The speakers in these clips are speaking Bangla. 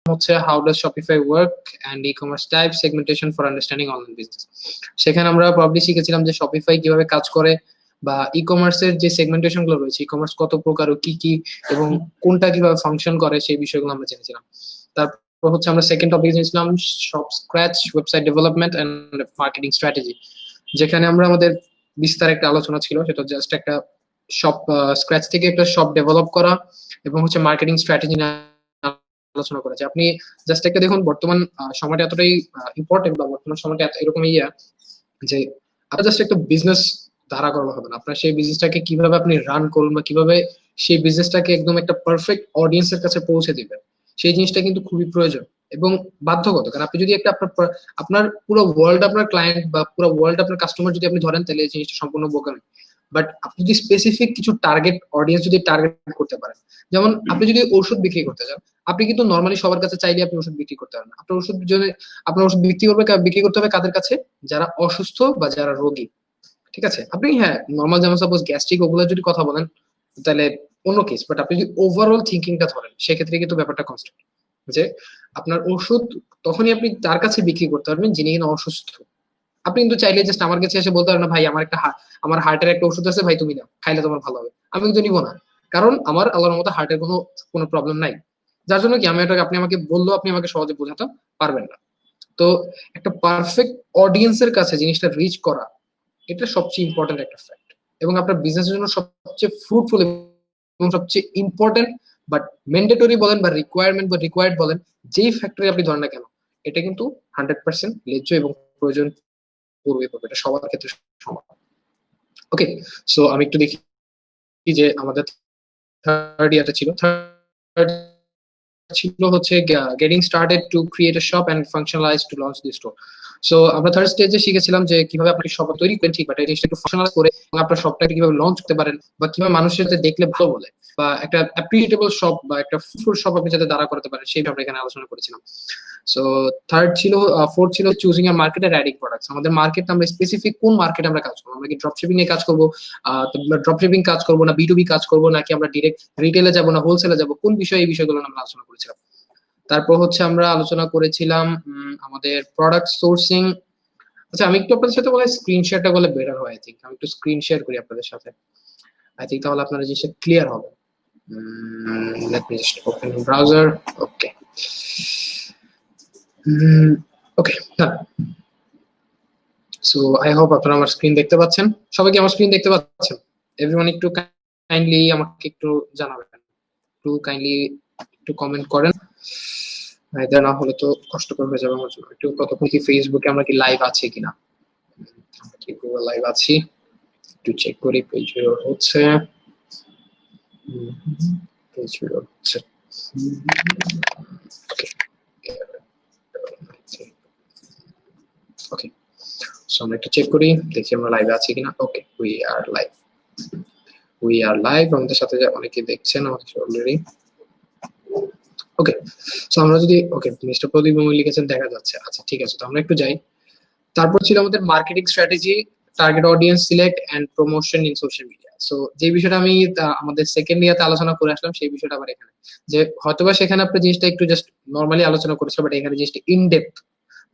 হচ্ছে how does Shopify work and e commerce type segmentation for understanding online business. সেখানে আমরা প্রবলি শিখেছিলাম যে শপিফাই কিভাবে কাজ করে, বা ই কমার্সের যে সেগমেন্টেশন গুলো রয়েছে, ই কমার্স কত প্রকার ও কি কি এবং কোনটা কিভাবে ফাংশন করে সেই বিষয়গুলো আমরা জেনেছিলাম। তারপর হচ্ছে আমরা সেকেন্ড টপিক জেনেছিলাম shop scratch website development and marketing strategy, যেখানে আমরা আমাদের বিস্তার একটা আলোচনা ছিল, সেটা জাস্ট একটা শপ স্ক্র্যাচ থেকে একটা শপ ডেভেলপ করা এবং হচ্ছে মার্কেটিং স্ট্র্যাটেজি আলোচনা করেছে। আপনি জাস্ট একটা দেখুন, বর্তমান সময়টা এতটাই ইম্পর্টেন্ট, বা বর্তমান সময়টা এরকম যে আপনার জাস্ট একটা বিজনেস দাঁড়া করানো হবে না, আপনার সেই বিজনেসটাকে কিভাবে আপনি রান করুন বা কিভাবে সেই বিজনেসটাকে একদম একটা পারফেক্ট অডিয়েন্সের কাছে পৌঁছে দিবেন, সেই জিনিসটা কিন্তু খুবই প্রয়োজন এবং বাধ্যগত। কারণ আপনি যদি একটা আপনার আপনার পুরো ওয়ার্ল্ড আপনার ক্লায়েন্ট বা পুরো ওয়ার্ল্ড আপনার কাস্টমার যদি আপনি ধরেন, তাহলে এই জিনিসটা সম্পূর্ণ বোকামি। বাট আপনি যদি স্পেসিফিক কিছু টার্গেট অডিয়েন্স যদি টার্গেট করতে পারেন, যেমন আপনি যদি ওষুধ বিক্রি করতে চান, আপনি কিন্তু নর্মালি সবার কাছে চাইলে আপনি ওষুধ বিক্রি করতে পারেন। আপনার ওষুধ যদি আপনার ওষুধ বিক্রি করতে হবে কাদের কাছে? যারা অসুস্থ বা যারা রোগী। ঠিক আছে, আপনি হ্যাঁ নর্মাল যেমন সাপোজ গ্যাস্ট্রিক ওগুলো যদি কথা বলেন তাহলে অন্য কেস, বাট আপনি যদি ওভারঅল থিঙ্কিংটা ধরেন সেক্ষেত্রে কিন্তু ব্যাপারটা কনস্ট্যান্ট, যে আপনার ওষুধ তখনই আপনি তার কাছে বিক্রি করতে পারবেন যিনি কিনা অসুস্থ। আপনি কিন্তু চাইলে জাস্ট আমার কাছে এসে বলতে পারেন না, ভাই আমার একটা আমার হার্টের একটা ওষুধ আছে, ভাই তুমি নাও, খাইলে তোমার ভালো হবে। আমি কিন্তু নিবো না, কারণ আমার আল্লাহর মতো হার্টের কোনো কোনো প্রবলেম নাই। যার জন্য কি আমি এটাকে আপনি আমাকে বললেও আপনি আমাকে সহজে বোঝাতে পারবেন না। তো একটা পারফেক্ট অডিয়েন্সের কাছে জিনিসটা রিচ করা, এটা সবচেয়ে ইম্পর্টেন্ট একটা ফ্যাক্ট, এবং আপনার বিজনেসের জন্য সবচেয়ে ফ্রুটফুল এবং সবচেয়ে ইম্পর্টেন্ট, বাট ম্যান্ডেটরি বলেন বা রিকোয়ারমেন্ট বা রিকোয়ার্ড বলেন, যেই ফ্যাক্টরি আপনি ধরেন না কেন, এটা কিন্তু 100% ন্যায্য এবং প্রয়োজন পূর্বে পড়বে, এটা সবার ক্ষেত্রে সমান। ওকে, সো আমি একটু দেখি যে আমাদের থার্ড ইয়ারটা ছিল, থার্ড ছিল হচ্ছে getting started to create a shop and functionalize to launch the store. So আমরা থার্ড স্টেজে শিখেছিলাম যে কিভাবে আপনি শপ তৈরি করেন, ঠিক বাট এই জিনিসটা একটু ফাংশনালাইজ করে আপনার শপটাকে কিভাবে লঞ্চ করতে পারেন, বা কিভাবে মানুষের যাতে দেখলে ভালো বলে, বা একটা অ্যাপ্রিশিয়েটেবল শপ বা একটা ফুল শপ আপনি যাতে দাঁড়া করতে পারেন, সেই ব্যাপারে এখানে আলোচনা করেছিলাম। সো থার্ড ছিল ফোর্থ ছিল চুজিং এ মার্কেট এর অ্যাডিং প্রোডাক্টস। আমাদের মার্কেট আমরা স্পেসিফিক কোন মার্কেটে আমরা কাজ করবো, আমরা কি ড্রপ শিপিং নিয়ে কাজ করবো, ড্রপ শিপিং কাজ করবো না বিটুবি কাজ করবো, নাকি আমরা ডিরেক্ট রিটেলে যাবো না হোলসেলে যাবো, কোন বিষয়ে এই বিষয়গুলো আমরা আলোচনা করেছিলাম। তারপর হচ্ছে আমরা আলোচনা করেছিলাম আমাদের প্রোডাক্ট সোর্সিং। আচ্ছা আমি একটু আপনাদের সাথে বলে স্ক্রিন শেয়ারটা করলে বেটার হয়, আই থিঙ্ক আমি একটু স্ক্রিন শেয়ার করি আপনাদের সাথে, আই থিঙ্ক তাহলে আপনারা জিনিসটা ক্লিয়ার হবে। Let me just open browser. Okay, okay done. So I hope আপনারা আমার স্ক্রিন দেখতে পাচ্ছেন। সবাই কি আমার স্ক্রিন দেখতে পাচ্ছেন? এভরিওয়ান একটু কাইন্ডলি আমাকে একটু জানাবেন, একটু কাইন্ডলি একটু কমেন্ট করেন, এটা না হলে তো কষ্টকর হয়ে যাবে আমার জন্য। একটু কতক্ষণ কি ফেসবুকে আমরা কি লাইভ আছি কিনা, আমরা কি গুগল লাইভ আছি একটু চেক করি। পেজ হচ্ছে পেজ হচ্ছে ওকে, সো আমরা একটু চেক করি, দেখি আমরা লাইভে আছি কিনা। Okay, we are live, we are live. আমাদের সাথে অনেকে দেখছেন আমাদের অলরেডি। ওকে, সো আমরা যদি ওকে মিস্টার প্রদীপ মোমিন লিখেছেন দেখা যাচ্ছে। আচ্ছা ঠিক আছে, তো আমরা একটু যাই। তারপর ছিল আমাদের marketing strategy, target audience select and promotion in social media. So যে বিষয়টা আমি আমাদের সেকেন্ড ইয়াতে আলোচনা করে আসলাম, সেই বিষয়টা আবার এখানে, যে হয়তোবা সেখানে আপনার জিনিসটা একটু জাস্ট নর্মালি আলোচনা করেছিল, বাট এখানে জিনিসটা in depth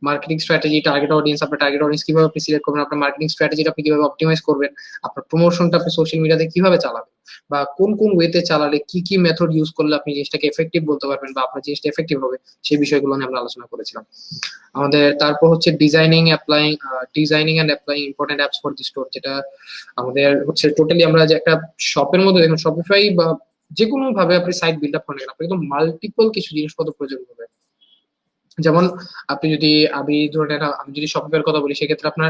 marketing strategy, target audience, আপনার টার্গেট অডিয়েন্স কিভাবে আপনি সিলেক্ট করবেন, আপনার মার্কেটিং স্ট্র্যাটেজিটা আপনি কিভাবে অপটিমাইজ করবেন, আপনার প্রমোশনটা আপনি সোশ্যাল মিডিয়াতে কিভাবে চালাবেন, বা কোন কোন ওয়েতে চালালে কি কি মেথড ইউজ করলে আপনি জিনিসটাকে এফেক্টিভ বলতে পারবেন বা আপনার জিনিসটা এফেক্টিভ হবে, সেই বিষয়গুলো নিয়ে আমরা আলোচনা করেছিলাম। আমাদের তারপর হচ্ছে designing and applying important apps for the store, যেটা আমাদের হচ্ছে টোটালি আমরা যে একটা শপের মধ্যে দেখুন শপিফাই বা যে কোনো ভাবে আপনি সাইট বিল্ড আপ করেন, আপনি কিন্তু মাল্টিপল কিছু জিনিসপত্র প্রয়োজন হবে। যেমন আপনি যদি আমি যদি শপিফাইয়ের কথা বলি, সেক্ষেত্রে আপনার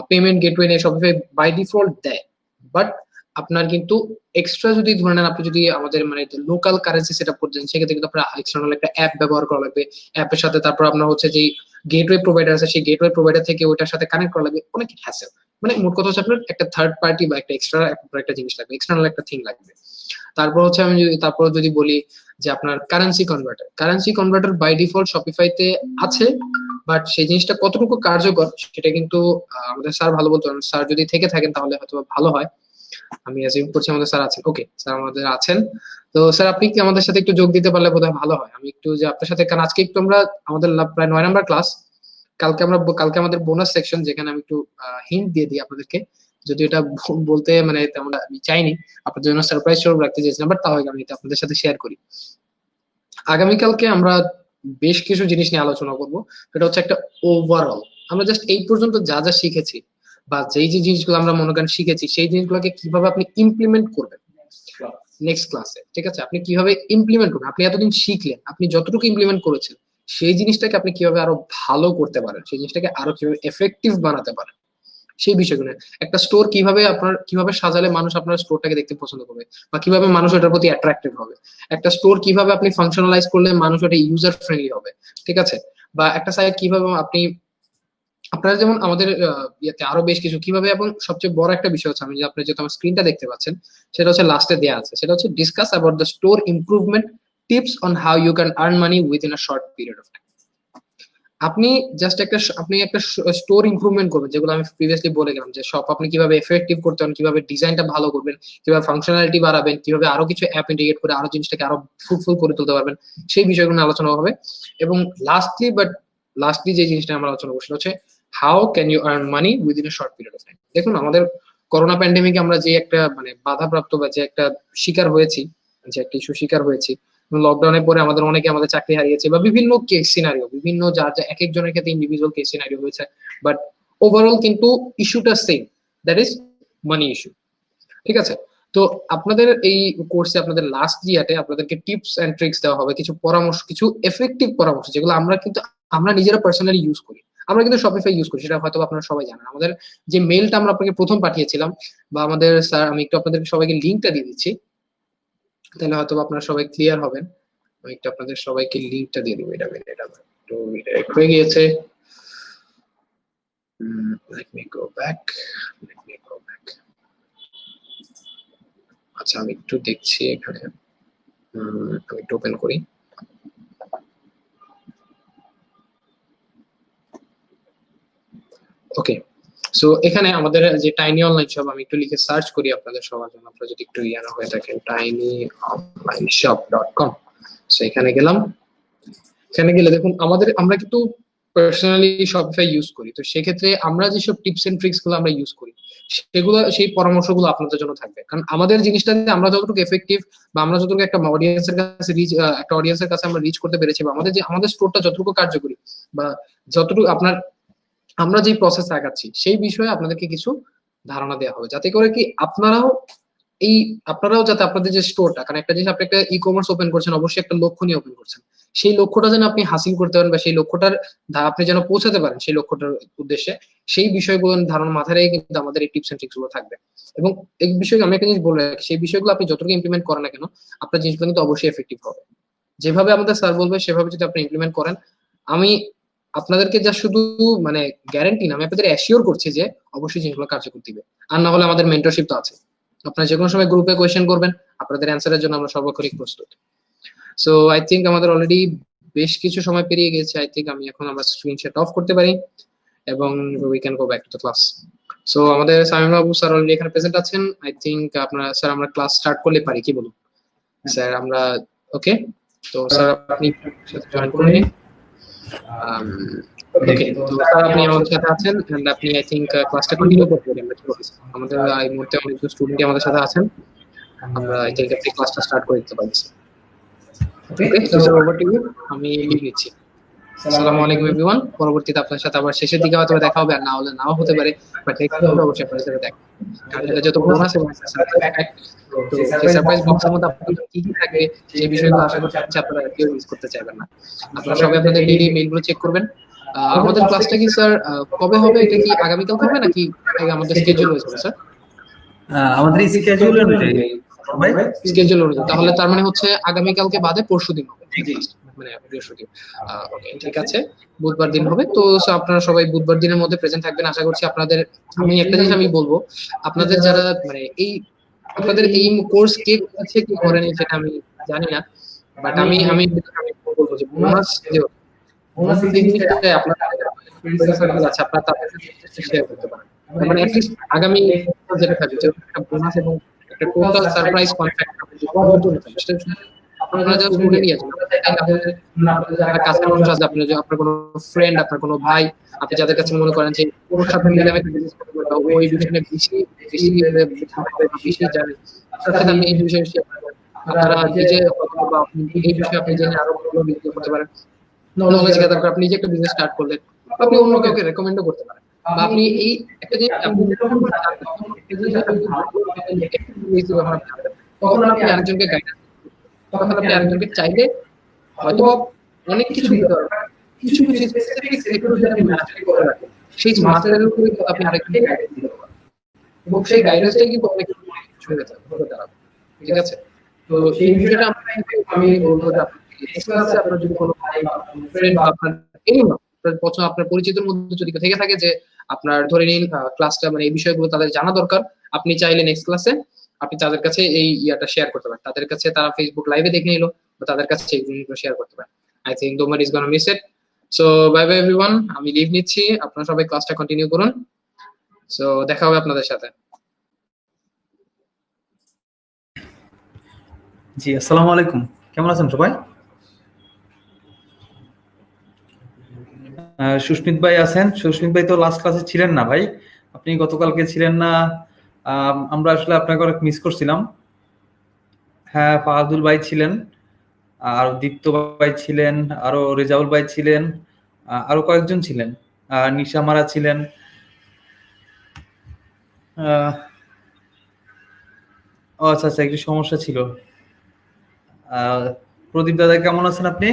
পেমেন্ট গেটওয়ে নিয়ে শপিফাই বাই ডিফল্ট দেয়, বাট আপনার কিন্তু এক্সট্রা যদি ধরে নেন, আপনি যদি আমাদের মানে লোকাল কারেন্সি সেট আপ করছেন, সেক্ষেত্রে কিন্তু আপনার এক্সটার্নাল একটা অ্যাপ ব্যবহার করা লাগবে। অ্যাপের সাথে তারপর আপনার হচ্ছে যে গেটওয়ে প্রোভাইডার আছে, সেই গেটওয়ে প্রোভাইডার থেকে ওইটার সাথে কানেক্ট করা লাগবে, অনেক হ্যাসেল। মানে মোট কথা হচ্ছে আপনার একটা থার্ড পার্টি বা একটা এক্সট্রা একটা জিনিস লাগবে, এক্সটার্নাল একটা থিং লাগবে। তারপর যদি বলি যে আপনার কারেন্সি কনভার্টার বাই ডিফল্ট শপিফাইতে আছে, বাট সেই জিনিসটা কতটুকু কার্যকর সেটা কিন্তু আমাদের স্যার ভালো বলতে পারেন। স্যার যদি থেকে থাকেন তাহলে হয়তো ভালো হয়। আমি অ্যাজিউম করছি আমাদের স্যার আছেন। ওকে, স্যার আমাদের আছেন। তো স্যার আপনি কি আমাদের সাথে একটু যোগ দিতে পারলে বোধহয় ভালো হয়। আমি একটু যে আপনার সাথে, কারণ আজকে একটু আমরা আমাদের প্রায় 9 নাম্বার ক্লাস, কালকে আমাদের বোনাস সেকশন, যেখানে আমি একটু হিন্ট দিয়ে দিই আপনাদেরকে, যদি এটা বলতে মানে তেমন আমি চাইনি, আপনাদের জন্য সারপ্রাইজ স্বরূপ রাখতে চেয়েছিলাম, বাট তাও আমি এটা আপনাদের সাথে শেয়ার করি। আগামীকালকে আমরা বেশ কিছু জিনিস নিয়ে আলোচনা করব। এটা হচ্ছে একটা ওভারঅল, আমরা জাস্ট এই পর্যন্ত যা যা শিখেছি বা যেই যে জিনিসগুলো আমরা মনে করেন শিখেছি, সেই জিনিসগুলোকে কিভাবে আপনি ইমপ্লিমেন্ট করবেন নেক্সট ক্লাসে। ঠিক আছে, আপনি কিভাবে ইমপ্লিমেন্ট করবেন, আপনি এতদিন শিখলেন, আপনি যতটুকু ইমপ্লিমেন্ট করেছেন সেই জিনিসটাকে আপনি কিভাবে আরো ভালো করতে পারেন, সেই জিনিসটাকে আরো কিভাবে এফেক্টিভ বানাতে পারেন, সেই বিষয়গুলো। একটা স্টোর কিভাবে সাজালে মানুষ আপনার স্টোরটাকে দেখতে পছন্দ করবে, বা কিভাবে মানুষ ওটার প্রতি অ্যাট্রাক্টেড হবে, একটা স্টোর কিভাবে আপনি ফাংশনালাইজ করলে মানুষ ওটা ইউজার ফ্রেন্ডলি হবে, ঠিক আছে, বা একটা সাইট কিভাবে আপনি, আপনারা যেমন আমাদের ইয়েতে আরো বেশ কিছু কিভাবে, এবং সবচেয়ে বড় একটা বিষয় হচ্ছে, আমি যে আপনি যেহেতু আমার স্ক্রিনটা দেখতে পাচ্ছেন, সেটা হচ্ছে লাস্টে দেওয়া আছে, সেটা হচ্ছে discuss about the store improvement tips on how you can earn money within a short period of time. আপনি জাস্ট আপনি একটা স্টোর ইমপ্রুভমেন্ট করবেন, যেগুলো আমি প্রিভিয়াসলি বলে গেলাম, যে শপ আপনি কিভাবে এফেক্টিভ করতে পারেন, কিভাবে ডিজাইনটা ভালো করবেন, কিভাবে ফাংশনালিটি বাড়াবেন, কিভাবে আরো কিছু অ্যাপ ইন্টিগ্রেট করে আরো জিনিসটাকে আরো ফ্রুটফুল করে তুলতে পারবেন, সেই বিষয়গুলো নিয়ে আলোচনা হবে। এবং লাস্টলি যে জিনিসটা আমরা আলোচনা করছি হচ্ছে how can you earn money within a short period of time. দেখুন, আমাদের করোনা প্যান্ডেমিকে আমরা যে একটা মানে বাধাপ্রাপ্ত বা যে একটা শিকার হয়েছি, যে একটা ইস্যু শিকার হয়েছি, লকডাউনের পরে আমাদের অনেকে আমাদের চাকরি হারিয়েছে, বা বিভিন্ন কেস সিনারিও, বিভিন্ন যার যা এক একজনের ক্ষেত্রে ইন্ডিভিজুয়াল কেস সিনারিও হয়েছে, বাট ওভারঅল কিন্তু ইস্যুটা same, that is money issue. ঠিক আছে, তো আপনাদের এই কোর্সে আপনাদের লাস্ট ইয়ারে আপনাদেরকে টিপস এন্ড ট্রিক্স দেওয়া হবে, কিছু পরামর্শ, কিছু এফেক্টিভ পরামর্শ, যেগুলো আমরা নিজেরা পার্সোনালি ইউজ করি। আমরা কিন্তু শপিফাই ইউজ করি, সেটা হয়তো আপনারা সবাই জানেন। আমাদের যে মেইলটা আমরা আপনাকে প্রথম পাঠিয়েছিলাম, বা আমাদের স্যার, আমি একটু আপনাদের সবাইকে লিঙ্কটা দিয়ে দিচ্ছি, তাহলে হয়তো আপনারা সবাই ক্লিয়ার হবেন। আমি একটু আপনাদের সবাইকে লিংকটা দিয়ে দিব। এটা একটু রিডাইরেক্ট হয়ে গিয়েছে। let me go back আচ্ছা, আমি একটু দেখছি এখানে, আমি একটু ওপেন করি। ওকে, সো এখানে আমাদের যে টাইনি অনলাইন শপ, আমি একটু লিখে সার্চ করি আপনাদের সবার জন্য, আপনারা যদি একটু ইয়ানা হয়ে থাকেন, tinyonlineshop.com। সো এখানে গেলাম, এখানে গেলে দেখুন আমরা কিন্তু পার্সোনালি শপিফাই ইউজ করি, তো সেক্ষেত্রে আমরা যেসব টিপস এন্ড ট্রিক্স গুলো আমরা ইউজ করি, সেই পরামর্শগুলো আপনাদের জন্য থাকবে। কারণ আমাদের জিনিসটা আমরা যতটুকু এফেক্টিভ, বা আমরা যতটুকু একটা অডিয়েন্সের কাছে আমরা রিচ করতে পেরেছি, বা আমাদের স্টোরটা যতটুকু কার্যকরী, বা যতটুকু আমরা যে প্রসেস আগাচ্ছি, সেই বিষয়ে আপনাদেরকে কিছু ধারণা দেওয়া হবে, যাতে করে কি আপনারাও যাতে আপনাদের যে স্টোরটা, কারণ একটা জিনিস, আপনি একটা ই কমার্স ওপেন করছেন, অবশ্যই একটা লক্ষ্য নিয়ে ওপেন করছেন, সেই লক্ষ্যটা যেন আপনি হাসিল করতে পারেন, বা সেই লক্ষ্যটার আপনি যেন পৌঁছাতে পারেন সেই লক্ষ্যটার উদ্দেশ্যে, সেই বিষয়গুলো ধারণা মাথায় রেখে কিন্তু আমাদের এই টিপস এন্ড ট্রিক্স গুলো থাকবে। এবং এই বিষয়ে আমি একটা জিনিস বলে রাখি, সেই বিষয়গুলো আপনি যতটুকু ইমপ্লিমেন্ট করেন না কেন, আপনার জিনিসগুলো কিন্তু অবশ্যই এফেক্টিভ হবে। যেভাবে আমাদের স্যার বলবে সেভাবে যদি আপনি ইমপ্লিমেন্ট করেন, আমি আপনাদেরকে যা শুধু মানে গ্যারান্টি না, আমি আপনাদের অ্যাসিওর করছি যে অবশ্যই জিনিসগুলো কার্যকর দিবে। আর না হলে আমাদের মেন্টরশিপ তো আছে, আপনারা যে কোনো সময় গ্রুপে কোয়েশ্চেন করবেন, আপনাদের অ্যান্সারের জন্য আমরা সর্বক্ষণিক প্রস্তুত। সো আই থিঙ্ক আমাদের অলরেডি বেশ কিছু সময় পেরিয়ে গেছে। আই থিঙ্ক আমরা স্ক্রিন শেয়ার অফ করতে পারি, এবং we can go back to the class. So আমাদের সামিম বাবু স্যার অলরেডি এখানে প্রেজেন্ট আছেন। আই থিঙ্ক আপনারা স্যার, আমরা ক্লাস স্টার্ট করলে পারি, কি বলুন স্যার? আমরা ওকে, তো স্যার আপনি জয়েন করে নিন। ওকে, তো স্যার আপনি আমাদের সাথে আছেন, এন্ড আপনি আই থিঙ্ক ক্লাসটা কন্টিনিউ করতে পারি। আমাদের এই মুহূর্তে অনেকজন স্টুডেন্ট আমাদের সাথে আছেন, আমরা আই থিঙ্ক আপনি ক্লাসটা স্টার্ট করে দিতে পারছি। Okay, so sir over to you, আমি লিভ নিচ্ছি। আসসালামু আলাইকুম এভরিওয়ান। পরবর্তীতে আপনার সাথে আবার শেষের দিকে হয়তো দেখা হবে, আর না হলে নাও হতে পারে, বাট নেক্সট হলে অবশ্যই আপনার সাথে দেখা। কারণ এটা যত বোনাস এবং সারপ্রাইজ, তো সেই সারপ্রাইজ বক্সের মধ্যে আপনাদের কি কি থাকবে, সেই বিষয়গুলো আশা করছি আপনারা কেউ মিস করতে চাইবেন না। আপনারা সবাই আপনাদের ডেইলি মেইলগুলো চেক করবেন। আমাদের ক্লাসটা কি স্যার কবে হবে? এটা কি আগামীকাল হবে নাকি আমাদের স্কেডিউল হয়েছে স্যার? আমাদের স্কেডিউল অনুযায়ী স্কেডিউল অনুযায়ী, তাহলে তার মানে হচ্ছে আগামীকালকে বাদে পরশুদিন হবে, মানে বৃহস্পতিবার। ওকে, ঠিক আছে, বুধবার দিন হবে। তো আপনারা সবাই বুধবার দিনের মধ্যে প্রেজেন্ট থাকবেন আশা করছি। আমি একটা জিনিস আমি বলবো, আপনাদের যারা মানে আপনাদের এই কোর্স কে আছে কি করেনি সেটা আমি জানি না, বাট আমি বলবো যে বোনাস এই জিনিসটা আপনারা আছে, আপনারা তাদের সাথে শেয়ার করতে পারেন। তার মানে অ্যাটলিস্ট আগামী যেটা থাকবে যে একটা বোনাস এবং একটা টোটাল সারপ্রাইজ কন্ট্রাক্ট সবার জন্য থাকবে সেটা আপনারা জাস্ট শুনে নিয়ে যাবেন আপনাদের যারা কাছের মানুষ আছে আপনার কোনো ফ্রেন্ড আপনার কোনো ভাই আপনি যাদের কাছে মনে করেন যে ওর সাথে মিলে আমি বিজনেস করতে পারবো ওই বিষয়ে বেশি বেশি বেশি জানে তার সাথে আপনি এই বিষয়ে শেয়ার করবেন আপনারা নিজে বা এই বিষয়ে আপনি জেনে আরো ভালো বিজনেস করতে পারেন নলেজ গ্যাদার করে আপনি নিজে একটা বিজনেস স্টার্ট করলেন আপনি অন্য কাউকে রেকমেন্ডও করতে পারেন বা আপনি এই একটা জিনিস আপনি তখন আপনি আরেকজনকে গাইডেন্স তখন আপনি আরেকজনকে চাইলে হয়তো অনেক কিছু দিতে পারবেন কিছু কিছু স্পেসিফিক সেক্টর যদি আপনি মাস্টারি করে রাখেন সেই মাস্টারের উপরে আপনি আরেকজনকে গাইডেন্স দিতে পারবেন এবং সেই গাইডেন্সটাই কিন্তু অনেক কিছু হয়ে দাঁড়াবে ঠিক আছে তো সেই বিষয়টা আমি বলবো যে ক্লাসে আপনার যদি কোনো ভাই বা ফ্রেন্ড বা আপনার এনিওয়ান আপনার পছন্দ আপনার পরিচিতের মধ্যে যদি থেকে থাকে যে আপনার ধরে নিন ক্লাসটা মানে এই বিষয়গুলো তাদের জানা দরকার আপনি চাইলে নেক্সট ক্লাসে আপনি তাদের কাছে এই ইয়াটা শেয়ার করতে পারেন তাদের কাছে তারা ফেসবুক লাইভে দেখে নিল বা তাদের কাছে এই জিনিসগুলো শেয়ার করতে পারেন I think nobody is gonna miss it so bye bye everyone আমি লিভ নিচ্ছি আপনারা সবাই ক্লাসটা কন্টিনিউ করুন সো দেখা হবে আপনাদের সাথে জি আসসালামু আলাইকুম কেমন আছেন সবাই সুস্মিত ভাই আছেন সুস্মিত ভাই তো লাস্ট ক্লাসে ছিলেন না ভাই আপনি গতকালকে ছিলেন না আমরা আসলে আপনাকে অনেক মিস করছিলাম হ্যাঁ ফাহাদুল ভাই ছিলেন আর দীপ্ত ভাই ছিলেন আরো রেজাউল ভাই ছিলেন আরো কয়েকজন ছিলেন নিশামারা ছিলেন ও আচ্ছা আচ্ছা একটু সমস্যা ছিল প্রদীপ দাদা কেমন আছেন আপনি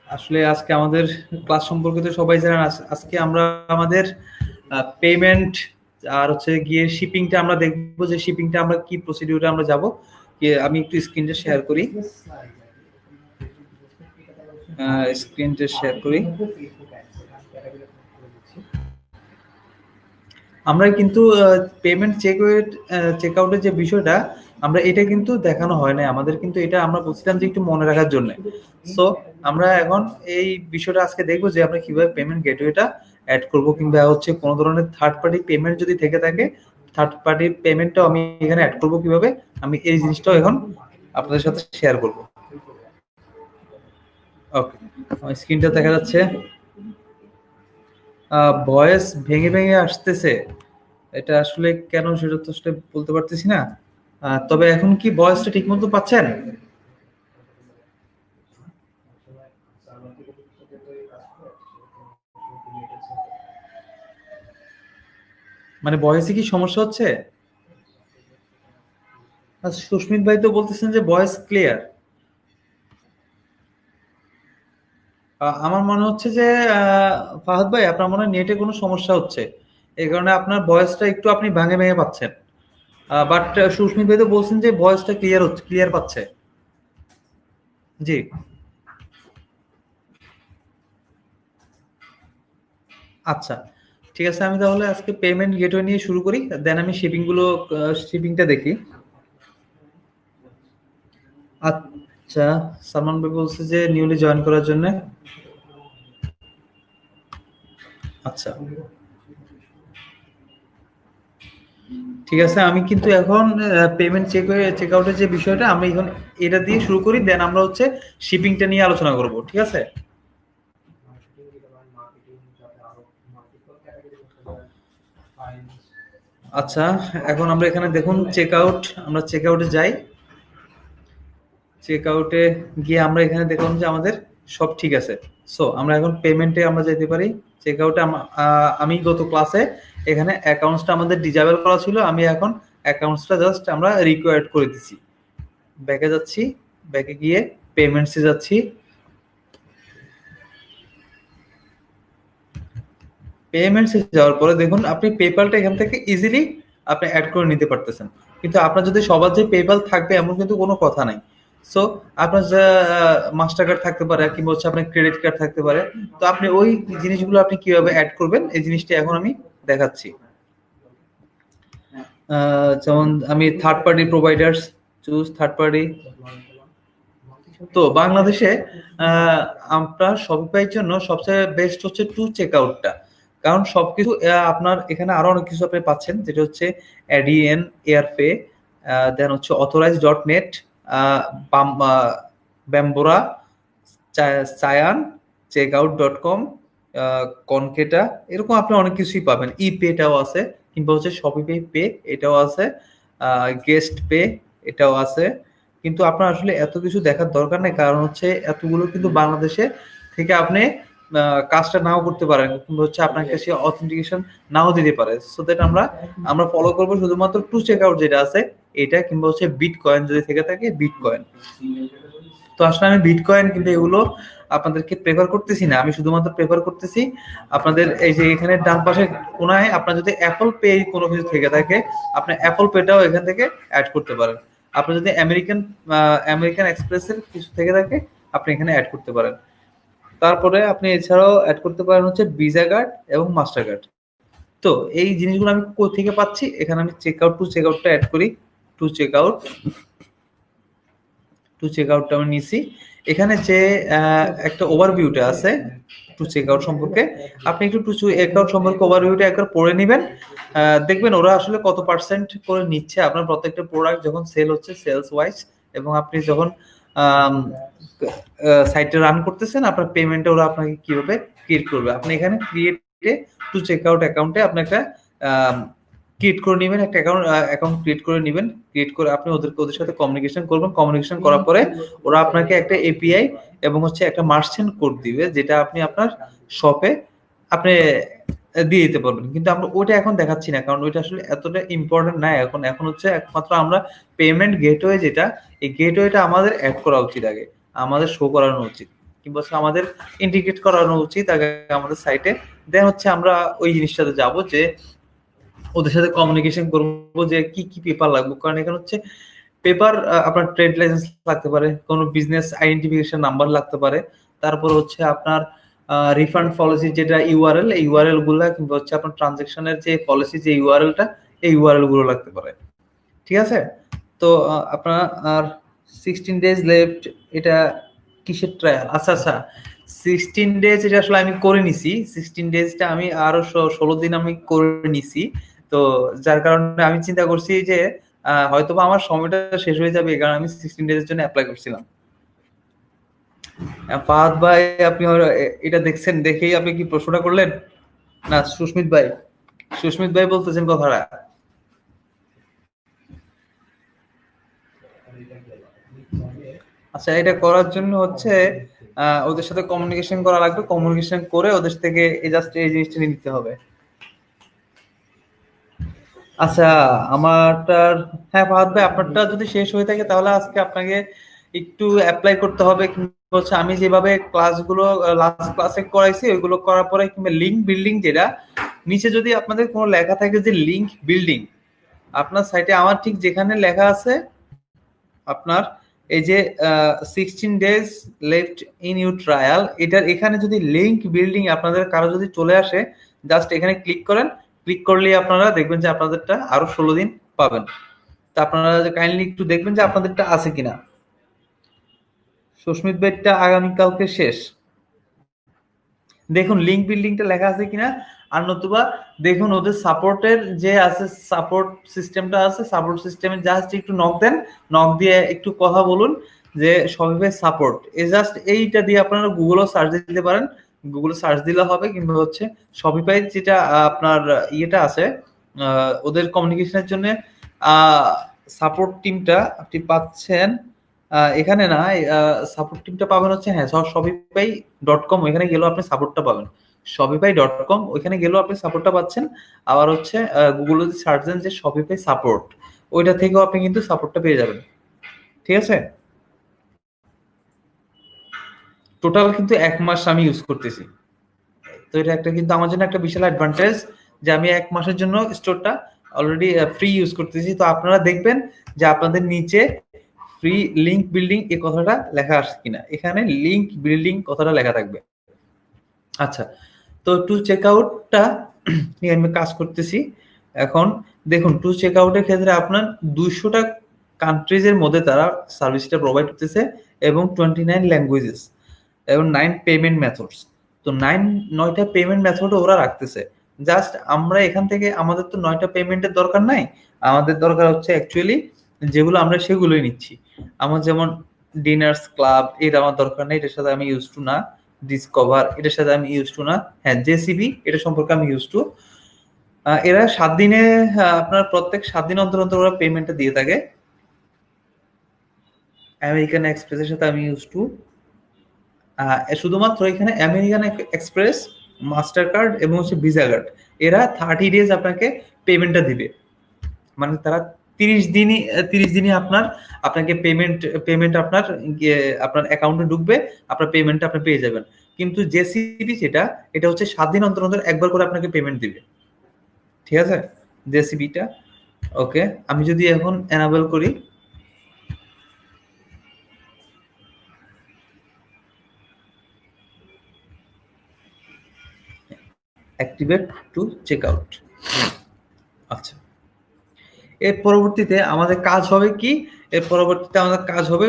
আসলে আজকে আমাদের ক্লাস সম্পর্কে তো সবাই জানেন আজকে আমরা আমাদের পেমেন্ট আর হচ্ছে গিয়ে শিপিংটা আমরা দেখবো যে শিপিংটা আমরা কি প্রসিডিউরে আমরা যাব আমি একটু স্ক্রিনটা শেয়ার করি আমরা কিন্তু পেমেন্ট চেক আউটের যে বিষয়টা আমরা এটা কিন্তু দেখানো হয় না আমাদের কিন্তু এটা আমরা বলছিলাম যে একটু মনে রাখার জন্য সো আমরা এখন এই বিষয়টা আজকে দেখবো যে আমরা কিভাবে পেমেন্ট গেটওয়েটা অ্যাড করব কিংবা হচ্ছে কোনো ধরনের থার্ড পার্টি পেমেন্ট যদি থেকে থাকে থার্ড পার্টি পেমেন্টটাও আমি এখানে অ্যাড করব কিভাবে আমি এই জিনিসটাও এখন আপনাদের সাথে শেয়ার করব ওকে আমার স্ক্রিনটা দেখা যাচ্ছে ভয়েস ভেঙে ভেঙে আসতেছে এটা আসলে কেন সেটা তো আসলে বলতে পারতেছি না তবে এখন কি ভয়েসটা ঠিকমতো পাচ্ছেন মানে ভয়েসে কি সমস্যা হচ্ছে সুস্মিত ভাই তো বলতেছেন যে ভয়েস ক্লিয়ার আমার মনে হচ্ছে যে ফাহাদ ভাই আপনার মনে হয় নেটে কোনো সমস্যা হচ্ছে এই কারণে আপনার ভয়েসটা একটু আপনি ভাঙে ভেঙে পাচ্ছেন বাট সুস্মিত ভাই তো বলছেন যে ভয়েসটা ক্লিয়ার পাচ্ছে জি আচ্ছা ঠিক আছে আমি তাহলে আজকে পেমেন্ট গেটওয়ে নিয়ে শুরু করি দেন আমি শিপিংটা দেখি আচ্ছা সালমান ভাই বলছে যে নিউলি জয়েন করার জন্য আচ্ছা ঠিক আছে আমি কিন্তু এখন পেমেন্ট চেক আউটের যে বিষয়টা আমি এখন এটা দিয়ে শুরু করি দেন আমরা হচ্ছে শিপিংটা নিয়ে আলোচনা করব ঠিক আছে আচ্ছা এখন আমরা এখানে দেখুন আমরা চেক আউটে যাই চেক আউটে গিয়ে আমরা এখানে দেখলাম যে আমাদের সব ঠিক আছে সো আমরা এখন পেমেন্টে আমরা যেতে পারি চেক আউটে আমি গত ক্লাসে এখানে অ্যাকাউন্টসটা আমাদের ডিজেবল করা ছিল আমি এখন অ্যাকাউন্টসটা জাস্ট আমরা রিকোয়ার্ড করে দিচ্ছি ব্যাকে যাচ্ছি ব্যাকে গিয়ে পেমেন্টসে যাচ্ছি পেমেন্টসে যাওয়ার পরে দেখুন আপনি পেপ্যালটা এখান থেকে ইজিলি আপনি অ্যাড করে নিতে পারতেছেন কিন্তু আপনার যদি সবার যে পেপ্যাল থাকবে এমন কিন্তু কোনো কথা নাই সো আপনার যা মাস্টার কার্ড থাকতে পারে কিংবা হচ্ছে আপনার ক্রেডিট কার্ড থাকতে পারে তো আপনি ওই জিনিসগুলো আপনি কিভাবে অ্যাড করবেন এই জিনিসটা এখন আমি দেখাচ্ছি যেমন আমি third party providers choose third party তো বাংলাদেশে আপনার শপিফাইয়ের জন্য সবচেয়ে বেস্ট হচ্ছে টু চেকআউটটা, কারণ সবকিছু আপনার এখানে আরো অনেক কিছু আপনি পাচ্ছেন, যেটা হচ্ছে অ্যাডিএন, এয়ারপে, দেন হচ্ছে অথরাইজ ডট নেট, ব্যাম্বোরা, চায়ান, চেকআউট ডট কম, কনকেটা, এরকম আপনি অনেক কিছুই পাবেন। ই পেটাও আছে, কিংবা হচ্ছে শপিফাই পে এটাও আছে, গেস্ট পে এটাও আছে। কিন্তু আপনার আসলে এত কিছু দেখার দরকার নেই, কারণ হচ্ছে এতগুলো কিন্তু বাংলাদেশে থেকে আপনি কাজটা নাও করতে পারেন, কিংবা হচ্ছে আপনার কাছে অথেন্টিকেশন নাও দিতে পারে। সো দ্যাট আমরা ফলো করবো শুধুমাত্র টু চেকআউট যেটা আছে এটা, কিংবা হচ্ছে বিটকয়েন যদি থেকে থাকে বিটকয়েন। তো আসলে আমি বিটকয়েন কিন্তু এগুলো আপনাদেরকে প্রেফার করতেছি না, আমি শুধুমাত্র প্রেফার করতেছি আপনাদের এই যে এখানে ডান পাশে কোনায় আপনার যদি অ্যাপল পে কোনো কিছু থেকে থাকে, আপনি অ্যাপল পেটাও এখান থেকে অ্যাড করতে পারেন। আপনার যদি আমেরিকান এক্সপ্রেসের কিছু থেকে থাকে আপনি এখানে অ্যাড করতে পারেন। তারপরে আপনি এছাড়াও অ্যাড করতে পারেন হচ্ছে ভিসা কার্ড এবং মাস্টার কার্ড। তো এই জিনিসগুলো আমি কোথেকে পাচ্ছি, এখানে আমি চেকআউটটা অ্যাড করি। টু চেকআউটটা আমি নিছি। এখানে যে একটা ওভারভিউটা আছে টু চেকআউট সম্পর্কে, আপনি একটু টু চেকআউট সম্পর্কে ওভারভিউটা একবার পড়ে নেবেন। দেখবেন ওরা আসলে কত পার্সেন্ট করে নিচ্ছে আপনার প্রত্যেকটা প্রোডাক্ট যখন সেল হচ্ছে, সেলস ওয়াইজ, এবং আপনি যখন সাইটে রান করতেছেন আপনার পেমেন্টটা ওরা আপনাকে কিভাবে ক্রিয়েট করবে। আপনি এখানে ক্রিয়েটে টু চেকআউট অ্যাকাউন্টে আপনি একটা ক্রিয়েট করে নেবেন, একটা অ্যাকাউন্ট ক্রিয়েট করে নেবেন। ক্রিয়েট করে আপনি ওদের সাথে কমিউনিকেশন করবেন। কমিউনিকেশন করার পরে ওরা আপনাকে একটা এপিআই এবং হচ্ছে একটা মার্চেন্ট কোড দিবে, যেটা আপনি আপনার শপে আপনি দিয়ে দিতে পারবেন। কিন্তু আমরা ওইটা এখন দেখাচ্ছি না, কারণ ওইটা আসলে এতটা ইম্পর্টেন্ট না এখন। এখন হচ্ছে একমাত্র আমরা পেমেন্ট গেটওয়ে, যেটা এই গেটওয়েটা আমাদের অ্যাড করা উচিত, আগে আমাদের শো করানো উচিত, কিংবা আমাদের ইন্টিগ্রেট করানো উচিত আগে আমাদের সাইটে। দেন হচ্ছে আমরা ওই জিনিসটাতে যাব, যে ওদের সাথে কমিউনিকেশন করবো যে কি কি পেপার লাগবে। কারণ এখানে হচ্ছে পেপার, আপনার ট্রেড লাইসেন্স লাগতে পারে, কোনো বিজনেস আইডেন্টিফিকেশন নাম্বার লাগতে পারে, তারপর হচ্ছে আপনার রিফান্ড পলিসি যেটা ইউআরএল, এই ইউআরএল গুলা, কিংবা হচ্ছে আপনার ট্রানজাকশনের যে পলিসি যে ইউআরএলটা, এই ইউআরএল গুলো লাগতে পারে। ঠিক আছে? তো আপনার আর 16 ডেজ লেফট, এটা কিসের ট্রায়াল? আচ্ছা 16 ডেজ এটা আসলে আমি করে নিছি। 16 ডেজটা আমি আরো 16 দিন আমি করে নিছি। তো যার কারণে আমি চিন্তা করছি যে হয়তোবা আমার সময়টা শেষ হয়ে যাবে, কারণ আমি 16 ডেজের জন্য অ্যাপ্লাই করছিলাম। ফাহাদ ভাই, আপনি এটা দেখছেন, দেখেই আপনি কি প্রশ্নটা করলেন? না, সুস্মিত ভাই বলতেছেন কথাটা। আচ্ছা, এটা করার জন্য হচ্ছে ওদের সাথে কমিউনিকেশন করা লাগবে। কমিউনিকেশন করে ওদের থেকে জাস্ট এই জিনিসটা নিতে হবে। আচ্ছা, আমারটার, হ্যাঁ ফাহাদ ভাই, আপনারটা যদি শেষ হয়ে থাকে তাহলে আজকে আপনাকে একটু অ্যাপ্লাই করতে হবে, কিংবা হচ্ছে আমি যেভাবে ক্লাসগুলো লাস্ট ক্লাসে করাইছি ওইগুলো করার পরে, কিংবা লিঙ্ক বিল্ডিং, যেটা নিচে যদি আপনাদের কোনো লেখা থাকে যে লিঙ্ক বিল্ডিং, আপনার সাইটে আমার ঠিক যেখানে লেখা আছে আপনার এই যে 16 days left in you trial, এটার এখানে যদি লিঙ্ক বিল্ডিং আপনাদের কারো যদি চলে আসে, জাস্ট এখানে ক্লিক করেন। ক্লিক করলেই আপনারা দেখবেন যে আপনাদেরটা আরো 16 দিন পাবেন। তা আপনারা কাইন্ডলি একটু দেখবেন যে আপনাদেরটা আছে কিনা। সুস্মিত ভাইটা আগামীকালকে শেষ। দেখুন লিঙ্ক বিল্ডিংটা লেখা আছে কিনা, আর নতুবা দেখুন ওদের সাপোর্টের যে আছে, সাপোর্ট সিস্টেমটা আছে, সাপোর্ট সিস্টেমে জাস্ট একটু নক দেন, নক দিয়ে একটু কথা বলুন যে শপিফাই সাপোর্ট, জাস্ট এইটা দিয়ে আপনারা গুগলও সার্চ দিতে পারেন। গুগলে সার্চ দিলে হবে, কিংবা হচ্ছে শপিফাই যেটা আপনার ইয়েটা আছে, ওদের কমিউনিকেশনের জন্য সাপোর্ট টিমটা আপনি পাচ্ছেন এখানে না। সাপোর্ট টিমটা পাবেন হচ্ছে, হ্যাঁ, shopify.com, ওইখানে গেলেও আপনি সাপোর্টটা পাবেন। shopify.com, ওইখানে গেলেও আপনি সাপোর্টটা পাচ্ছেন। আবার হচ্ছে গুগলে যদি সার্চ দেন যে শপিফাই সাপোর্ট, ওইটা থেকেও আপনি কিন্তু সাপোর্টটা পেয়ে যাবেন। ঠিক আছে? টোটাল কিন্তু 1 মাস আমি ইউজ করতেছি। তো এটা একটা কিন্তু আমার জন্য একটা বিশাল অ্যাডভান্টেজ, যে আমি 1 মাসের জন্য স্টোরটা অলরেডি ফ্রি ইউজ করতেছি। তো আপনারা দেখবেন যে আপনাদের নিচে ফ্রি লিংক বিল্ডিং এই কথাটা লেখা আসছে কিনা। এখানে লিংক বিল্ডিং কথাটা লেখা থাকবে। আচ্ছা, তো টু চেকআউটটা নিয়ে আমি কাজ করতেছি। এখন দেখুন টু চেকআউটের ক্ষেত্রে আপনার 200টা কান্ট্রিজের মধ্যে তারা সার্ভিসটা প্রোভাইড করতেছে এবং 29 ল্যাঙ্গুয়েজেস এবং 9 পেমেন্ট মেথডস। তো 9টা পেমেন্ট মেথড ওরা রাখতেছে। জাস্ট আমরা এখান থেকে আমাদের তো 9টা পেমেন্টের দরকার নাই, আমাদের দরকার হচ্ছে অ্যাকচুয়ালি যেগুলো আমরা সেগুলোই নিচ্ছি। আমার যেমন ডিনার্স ক্লাব, এটা আমার দরকার নেই, এটার সাথে আমি ইউজ টু না। ডিসকভার, এটার সাথে আমি ইউজ টু না। হ্যাঁ, জেসিবি, এটা সম্পর্কে আমি ইউজ টু। এরা 7 দিনে আপনার প্রত্যেক 7 দিন অন্তর অন্তর ওরা পেমেন্টটা দিয়ে থাকে। আমেরিকান এক্সপ্রেসের সাথে আমি ইউজ টু। শুধুমাত্র এখানে আমেরিকান এক্সপ্রেস, মাস্টার কার্ড এবং হচ্ছে ভিসা কার্ড, এরা 30 ডেজ আপনাকে পেমেন্টটা দিবে। মানে তারা 30 দিনই আপনাকে পেমেন্ট আপনার অ্যাকাউন্টে ঢুকবে, আপনার পেমেন্টটা আপনি পেয়ে যাবেন। কিন্তু জেসিবি এটা হচ্ছে 7 দিন অন্তর অন্তর একবার করে আপনাকে পেমেন্ট দিবে। ঠিক আছে, জেসিবিটা ওকে। আমি যদি এখন এনাবেল করি, অ্যাক্টিভেট টু চেক আউট। আচ্ছা, এর পরবর্তীতে আমাদের কাজ হবে কি? এর পরবর্তীতে আমাদের কাজ হবে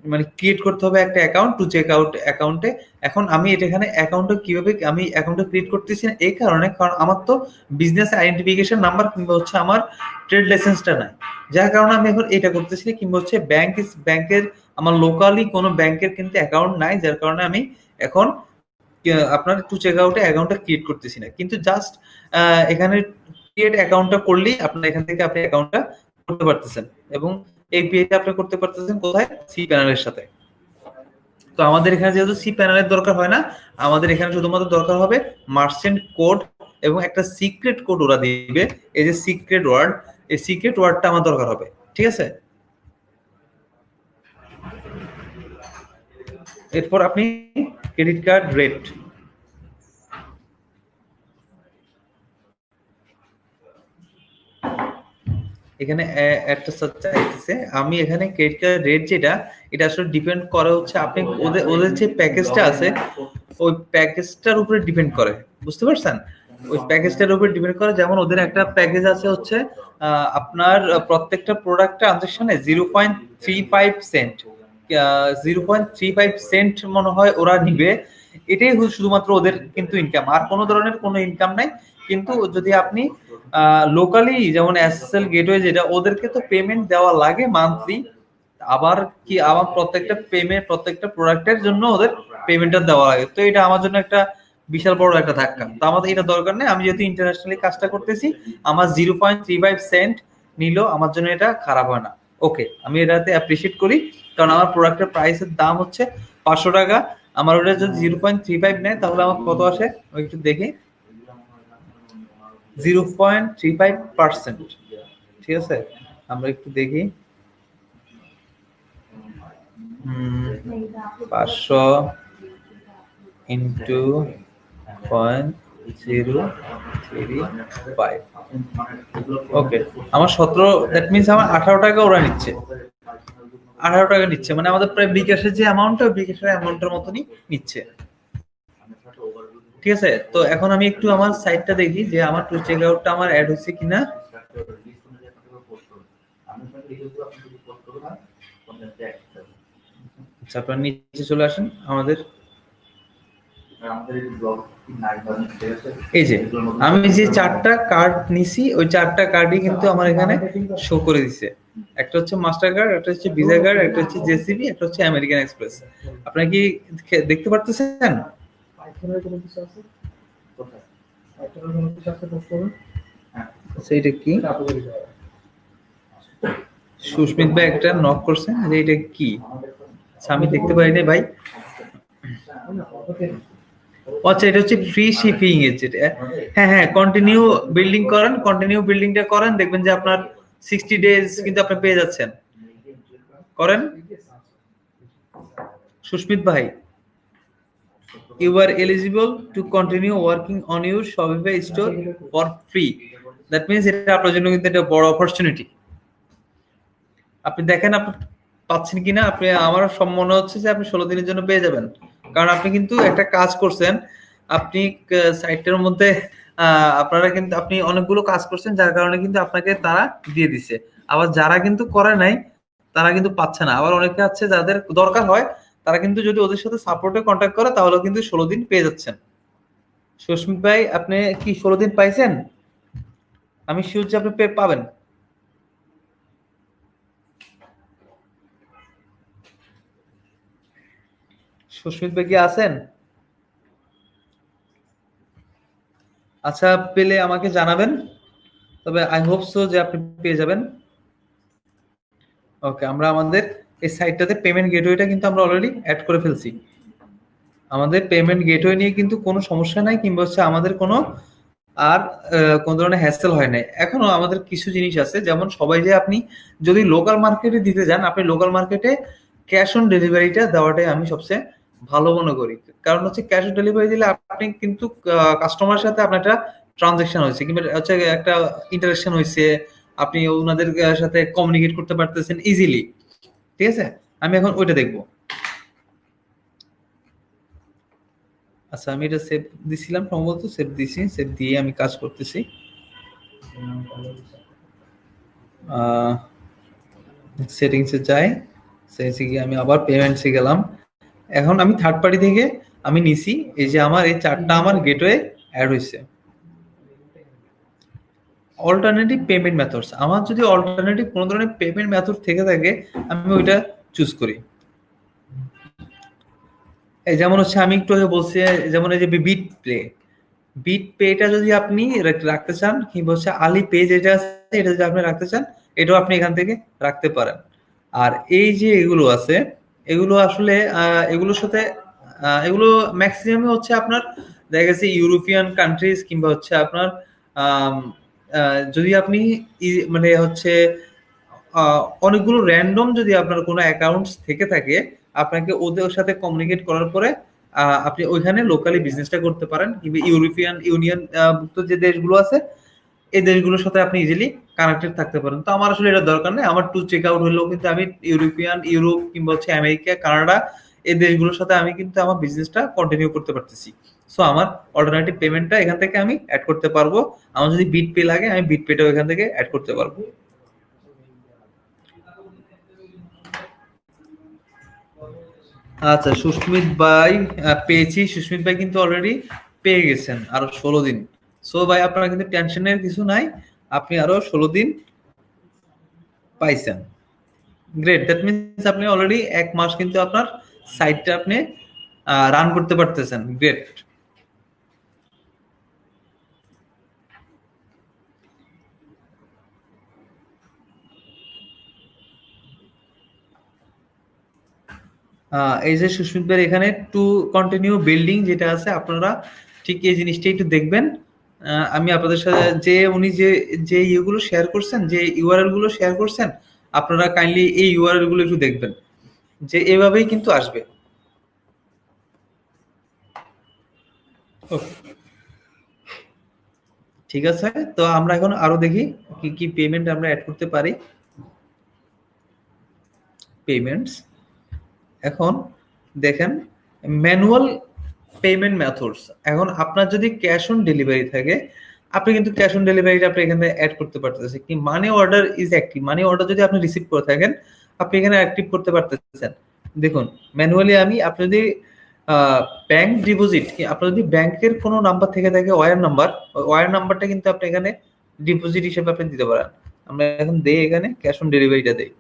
মানে ক্রিয়েট করতে হবে একটা অ্যাকাউন্ট টু চেক আউট অ্যাকাউন্টে। এখন আমি এখানে অ্যাকাউন্টটা কিভাবে আমি অ্যাকাউন্টটা ক্রিয়েট করতেছি না এই কারণে, কারণ আমার তো বিজনেস আইডেন্টিফিকেশন নাম্বার কিংবা হচ্ছে আমার ট্রেড লাইসেন্সটা নাই, যার কারণে আমি এখন এটা করতেছি না। কিংবা হচ্ছে ব্যাংকের আমার লোকালি কোনো ব্যাংকের কিন্তু অ্যাকাউন্ট নাই, যার কারণে আমি এখন আপনার টু চেক আউটে অ্যাকাউন্টটা ক্রিয়েট করতেছি না। কিন্তু জাস্ট এখানে ক্রিয়েট অ্যাকাউন্টটা করলেই আপনার এখান থেকে আপনি অ্যাকাউন্টটা করতে পারতেছেন এবং এপিআইটা আপনি করতে পারতেছেন কোথায়? সি প্যানেলের সাথে। তো আমাদের এখানে যেহেতু সি প্যানেলের দরকার হয় না, আমাদের এখানে শুধুমাত্র দরকার হবে মার্চেন্ট কোড এবং একটা সিক্রেট কোড ওরা দিবে, এই যে সিক্রেট ওয়ার্ড, এই সিক্রেট ওয়ার্ডটা আমার দরকার হবে। ঠিক আছে, এরপর আপনি ক্রেডিট কার্ড রেট, এখানে একটা চাইতেছে। আমি এখানে ক্রেডিট কার্ড রেট যেটা, এটা আসলে ডিপেন্ড করে হচ্ছে আপনি ওদের যে প্যাকেজটা আছে ওই প্যাকেজটার উপরে ডিপেন্ড করে, বুঝতে পারছেন? ওই প্যাকেজটার উপরে ডিপেন্ড করে। যেমন ওদের একটা প্যাকেজ আছে হচ্ছে আপনার প্রত্যেকটা প্রোডাক্ট ট্রানজাকশনে 0.35 সেন্ট, 0.35 সেন্ট মনে হয় ওরা নিবে। এটাই শুধুমাত্র ওদের কিন্তু ইনকাম, আর কোনো ধরনের কোনো ইনকাম নাই। কিন্তু যদি আপনি লোকালি যেমন এসএসএল গেটওয়ে, যেটা ওদেরকে তো পেমেন্ট দেওয়া লাগে মান্থলি, আবার প্রত্যেকটা প্রোডাক্টের জন্য ওদের পেমেন্টটা দেওয়া লাগে। তো এটা আমার জন্য একটা বিশাল বড় একটা ধাক্কা। তো আমাদের এটা দরকার নেই, আমি যেহেতু ইন্টারন্যাশনালি কাজটা করতেছি, আমার 0.35 সেন্ট নিল আমার জন্য এটা খারাপ হয় না। ওকে, আমি এটাতে অ্যাপ্রিসিয়েট করি, কারণ আমার প্রোডাক্টের প্রাইসের দাম হচ্ছে 500 টাকা। আমার ওটা যদি 0.35 নেয় তাহলে আমার কত আসে আমি একটু দেখি, 0.35%। ঠিক আছে, আমরা একটু দেখি 500 ইন্টু 0.035। ওকে, আমার 17, দ্যাট মিনস আমার 18 টাকা ওরা নিচ্ছে। 18 টাকা নিচ্ছে, মানে আমাদের প্রায় বিকাশের যে অ্যামাউন্টটা, বিকাশের অ্যামাউন্টের মতনই নিচ্ছে। ঠিক আছে, তো এখন আমি একটু আমার সাইটটা দেখি যে আমার টু চেক আউটটা আমার অ্যাড হচ্ছে কিনা। আচ্ছা, আপনার নিচে চলে আসেন আমাদের। এই যে আমি যে 4টা কার্ড নিছি, ওই 4টা কার্ডই কিন্তু আমার এখানে শো করে দিছে। একটা হচ্ছে মাস্টার কার্ড, একটা হচ্ছে ভিসা কার্ড, একটা হচ্ছে জেসিবি, একটা হচ্ছে আমেরিকান এক্সপ্রেস। আপনারা কি দেখতে পারতেছেন? সেইটা কি? সুস্মিত ভাই একটা নক করছেন, যে এটা কি? আমি দেখতে পারি না ভাই। আচ্ছা, এটা হচ্ছে ফ্রি শিপিং এর যেটা। হ্যাঁ হ্যাঁ, কন্টিনিউ বিল্ডিংটা করেন, দেখবেন যে আপনার 60 ডেজ কিন্তু আপনি পেয়ে যাচ্ছেন। করেন সুস্মিত ভাই, you are eligible to continue working on your Shopify store for free. That means এটা আপনার জন্য কিন্তু একটা বড় অপরচুনিটি। আপনি দেখেন আপনি পাচ্ছেন কিনা। আপনি, আমার মনে হচ্ছে যে আপনি 16 দিনের জন্য পেয়ে যাবেন, কারণ আপনি কিন্তু একটা কাজ করছেন। আপনি সাইটের মধ্যে আপনি অনেকগুলো কাজ করছেন, যার কারণে কিন্তু আপনাকে তারা দিয়ে দিছে। আবার যারা কিন্তু করে নাই তারা কিন্তু পাচ্ছে না। আবার অনেকে আছে যাদের দরকার হয়, তারা কিন্তু যদি ওদের সাথে সাপোর্টে কন্ট্যাক্ট করে তাহলে কিন্তু 16 দিন পেয়ে যাচ্ছেন। সুস্মিত ভাই, আপনি কি 16 দিন পাইছেন? আমি শিওর যে আপনি পাবেন। সুস্মিত ভাই কি আছেন? আচ্ছা, পেলে আমাকে জানাবেন। তবে আই হোপ সো যে আপনি পেয়ে যাবেন। ওকে, আমরা আমাদের এই সাইটটাতে পেমেন্ট গেটওয়েটা কিন্তু আমরা অলরেডি অ্যাড করে ফেলছি। আমাদের পেমেন্ট গেটওয়ে নিয়ে কিন্তু কোনো সমস্যা নাই, কিংবা হচ্ছে আমাদের কোনো আর কোন ধরনের হ্যাসেল হয় নাই। এখনো আমাদের কিছু জিনিস আছে, যেমন সবাই যে আপনি যদি লোকাল মার্কেটে দিতে যান, আপনি লোকাল মার্কেটে ক্যাশ অন ডেলিভারিটা দেওয়াটাই আমি সবচেয়ে ভালো মনে করি। কারণ হচ্ছে ক্যাশ অন ডেলিভারি দিলে আপনি কিন্তু কাস্টমারের সাথে আপনার একটা ট্রানজাকশন হয়েছে, কিংবা হচ্ছে একটা ইন্টারাকশন হয়েছে, আপনি ওনাদের সাথে কমিউনিকেট করতে পারতেছেন ইজিলি। ঠিক আছে, আমি এখন ওইটা দেখবো। আচ্ছা, আমি এটা সেভ দিছিলাম সম্ভবত, সেভ দিছি, সেভ দিয়ে আমি কাজ করতেছি। সেটিংসে যাই, সেটিংসে গিয়ে আমি আবার পেমেন্টসে গেলাম। এখন আমি থার্ড পার্টি থেকে আমি নিছি, এই যে আমার এই 4টা আমার গেটওয়ে অ্যাড হয়েছে। অল্টারনেটিভ পেমেন্ট মেথডস, আমার যদি অল্টারনেটিভ কোনো ধরনের পেমেন্ট মেথড থেকে থাকে আমি ওইটা চুজ করি। এই যেমন হচ্ছে আমি একটু আগে বলছি, যেমন এই যে বিট পে, বিট পেটা যদি আপনি রাখতে চান, কিংবা হচ্ছে আলি পে যেটা আছে এটা যদি আপনি রাখতে চান, এটাও আপনি এখান থেকে রাখতে পারেন। আর এই যে এগুলো আছে, এগুলো আসলে এগুলোর সাথে এগুলো ম্যাক্সিমামে হচ্ছে আপনার দেখা গেছে ইউরোপিয়ান কান্ট্রিজ, কিংবা হচ্ছে আপনার আম, যদি আপনি মানে হচ্ছে অনেকগুলো র্যান্ডম যদি আপনার কোনো অ্যাকাউন্টস থেকে থাকে, আপনাকে ওদের সাথে কমিউনিকেট করার পরে আপনি ওইখানে লোকালি বিজনেসটা করতে পারেন। কিংবা ইউরোপিয়ান ইউনিয়ন ভুক্ত যে দেশগুলো আছে, এই দেশগুলোর সাথে আপনি ইজিলি কানেক্টেড থাকতে পারেন। তো আমার আসলে এটা দরকার নেই, আমার টু চেক আউট হলেও কিন্তু আমি ইউরোপ কিংবা হচ্ছে আমেরিকা, কানাডা, এই দেশগুলোর সাথে আমি কিন্তু আমার বিজনেসটা কন্টিনিউ করতে পারতেছি। সো আমার অল্টারনেটিভ পেমেন্টটা এখান থেকে আমি অ্যাড করতে পারবো। আমার যদি বিট পে লাগে, আমি বিট পেটাও এখান থেকে অ্যাড করতে পারবো। আচ্ছা, সুস্মিত ভাই পেয়েছি। সুস্মিত ভাই কিন্তু অলরেডি পেয়ে গেছেন আরো 16 দিন। সো ভাই, আপনার কিন্তু টেনশনের কিছু নাই, আপনি আরো 16 দিন পাইছেন। গ্রেট, দ্যাট মিনস আপনি অলরেডি 1 মাস কিন্তু আপনার সাইটটা আপনি রান করতে পারতেছেন। গ্রেট। এই যে সুস্মিত ভাই এখানে টু কন্টিনিউ বিল্ডিং যেটা আছে, আপনারা ঠিক এই জিনিসটা একটু দেখবেন। আমি আপনাদের সাথে যে উনি যে যে ইয়েগুলো শেয়ার করছেন, যে ইউআরএল গুলো শেয়ার করছেন, আপনারা কাইন্ডলি এই ইউআরএল গুলো একটু দেখবেন, যে এভাবেই কিন্তু আসবে। Okay, ঠিক আছে, তো আমরা এখন আরো দেখি কি কি পেমেন্ট আমরা অ্যাড করতে পারি। পেমেন্টস, এখন দেখেন ম্যানুয়াল পেমেন্ট মেথডস। এখন আপনার যদি ক্যাশ অন ডেলিভারি থাকে, আপনি কিন্তু ক্যাশ অন ডেলিভারিটা আপনি এখানে অ্যাড করতে পারতেছেন। কি money order is active, money order যদি আপনি রিসিভ করে থাকেন, আপনি এখানে অ্যাক্টিভ করতে পারতেছেন। দেখুন ম্যানুয়ালি আমি, আপনি যদি ব্যাংক ডিপোজিট, আপনার যদি ব্যাংকের কোনো নাম্বার থেকে থাকে, ওয়্যার নাম্বার, ওয়্যার নাম্বারটা কিন্তু আপনি এখানে ডিপোজিট হিসেবে আপনি দিতে পারেন। আমরা এখন দেই এখানে ক্যাশ অন ডেলিভারিটা দেই।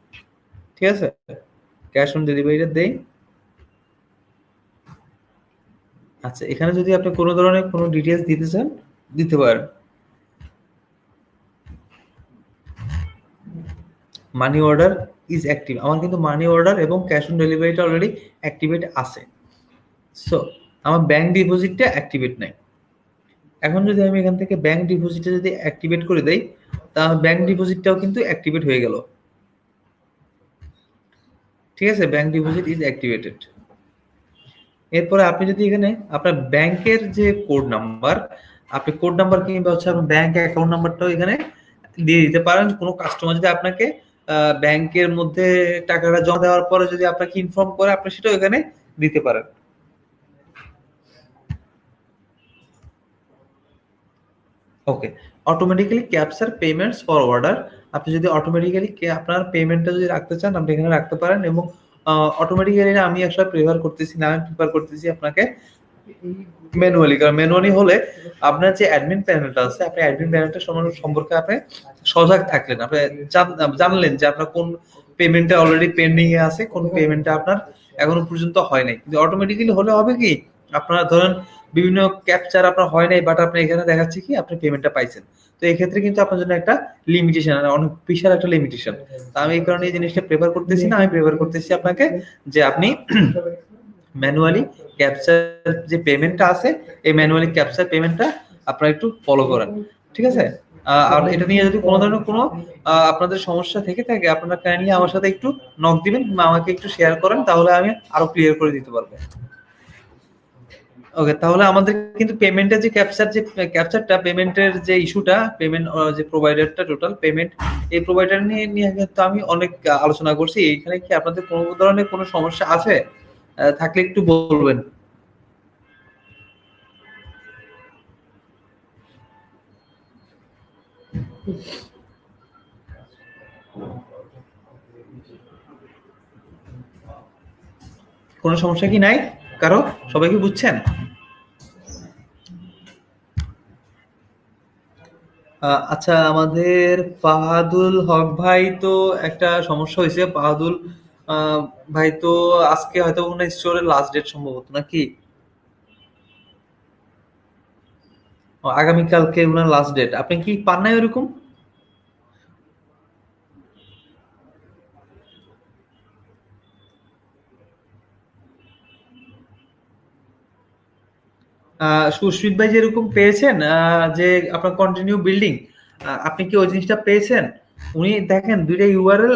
ঠিক আছে, ক্যাশ অন ডেলিভারিটা দেই। আচ্ছা, এখানে যদি আপনি কোনো ধরনের কোনো ডিটেলস দিতে চান, দিতে পারেন। মানি অর্ডার ইজ অ্যাক্টিভ, আমার কিন্তু মানি অর্ডার এবং ক্যাশ অন ডেলিভারিটা অলরেডি অ্যাক্টিভেট আছে। সো আমার ব্যাংক ডিপোজিটটা অ্যাক্টিভেট নাই। এখন যদি আমি এখান থেকে ব্যাংক ডিপোজিটটা যদি অ্যাক্টিভেট করে দেই, তাহলে ব্যাংক ডিপোজিটটাও কিন্তু অ্যাক্টিভেট হয়ে গেল। ঠিক আছে, ব্যাংক ডিপোজিট ইজ অ্যাক্টিভেটেড। এরপরে আপনি যদি এখানে আপনার ব্যাংকের যে কোড নাম্বার, আপনি কোড নাম্বার কিংবা হচ্ছে আপনার ব্যাংক অ্যাকাউন্ট নাম্বারটাও এখানে দিয়ে দিতে পারেন। কোনো কাস্টমার যদি আপনাকে ব্যাংকের মধ্যে টাকাটা জমা দেওয়ার পরে যদি আপনাকে ইনফর্ম করে, আপনি সেটাও এখানে দিতে পারেন। Okay, automatically capture payments for order, আপনি যদি অটোমেটিক্যালি আপনার পেমেন্টটা যদি রাখতে চান আপনি এখানে রাখতে পারেন, এবং অটোমেটিক্যালি আমি আসলে প্রেফার করতেছি না, আমি প্রেফার করতেছি আপনাকে ম্যানুয়ালি। কারণ ম্যানুয়ালি হলে আপনার যে অ্যাডমিন প্যানেলটা আছে, আপনি অ্যাডমিন প্যানেলটা সম্পর্কে আপনি সজাগ থাকলেন, আপনি জানলেন যে আপনার কোন পেমেন্টটা অলরেডি পেন্ডিং এ আছে, কোন পেমেন্টটা আপনার এখনো পর্যন্ত হয় নাই। কিন্তু অটোমেটিক্যালি হলে হবে কি, আপনারা ধরেন বিভিন্ন ক্যাপচার আপনার হয় নাই, বাট আপনি এখানে দেখাচ্ছে কি আপনি পেমেন্টটা পাইছেন। তো এই ক্ষেত্রে কিন্তু আপনার জন্য একটা লিমিটেশন, অনেক বিশাল একটা লিমিটেশন। তো আমি এই কারণে এই জিনিসটা প্রেফার করতেছি না, আমি প্রেফার করতেছি আপনাকে যে আপনি ম্যানুয়ালি ক্যাপচার যে পেমেন্টটা আছে, এই ম্যানুয়ালি ক্যাপচার পেমেন্টটা আপনারা একটু ফলো করেন, ঠিক আছে? আর এটা নিয়ে যদি কোনো ধরনের কোনো আপনাদের সমস্যা থেকে থাকে, আপনারা কাইন্ডলি আমার সাথে একটু নক দিবেন বা আমাকে একটু শেয়ার করেন, তাহলে আমি আরো ক্লিয়ার করে দিতে পারবো। ওকে, তাহলে আমাদের কিন্তু পেমেন্টের যে ক্যাপচারটা পেমেন্টের যে ইস্যুটা, পেমেন্ট যে প্রোভাইডারটা টোটাল পেমেন্ট, এই প্রোভাইডার নিয়ে কিন্তু আমি অনেক আলোচনা করছি। এখানে কি আপনাদের কোনো ধরনের কোনো সমস্যা আছে? থাকলে একটু বলবেন। কোনো সমস্যা কি নাই কারো? সবাই কি বুঝছেন? আচ্ছা, আমাদের ফাহাদুল হক ভাই তো একটা সমস্যা হয়েছে। ফাহাদুল ভাই তো আজকে হয়তো ওনার স্টোরের লাস্ট ডেট সম্ভবত, নাকি আগামীকালকে ওনার লাস্ট ডেট। আপনি কি পান নাই ওরকম? সুস্মিত ভাই যেরকম পেয়েছেন যে আপনার কন্টিনিউ বিল্ডিং, আপনি কি ওই জিনিসটা পেয়েছেন? উনি দেখেন দুইটা ইউআরএল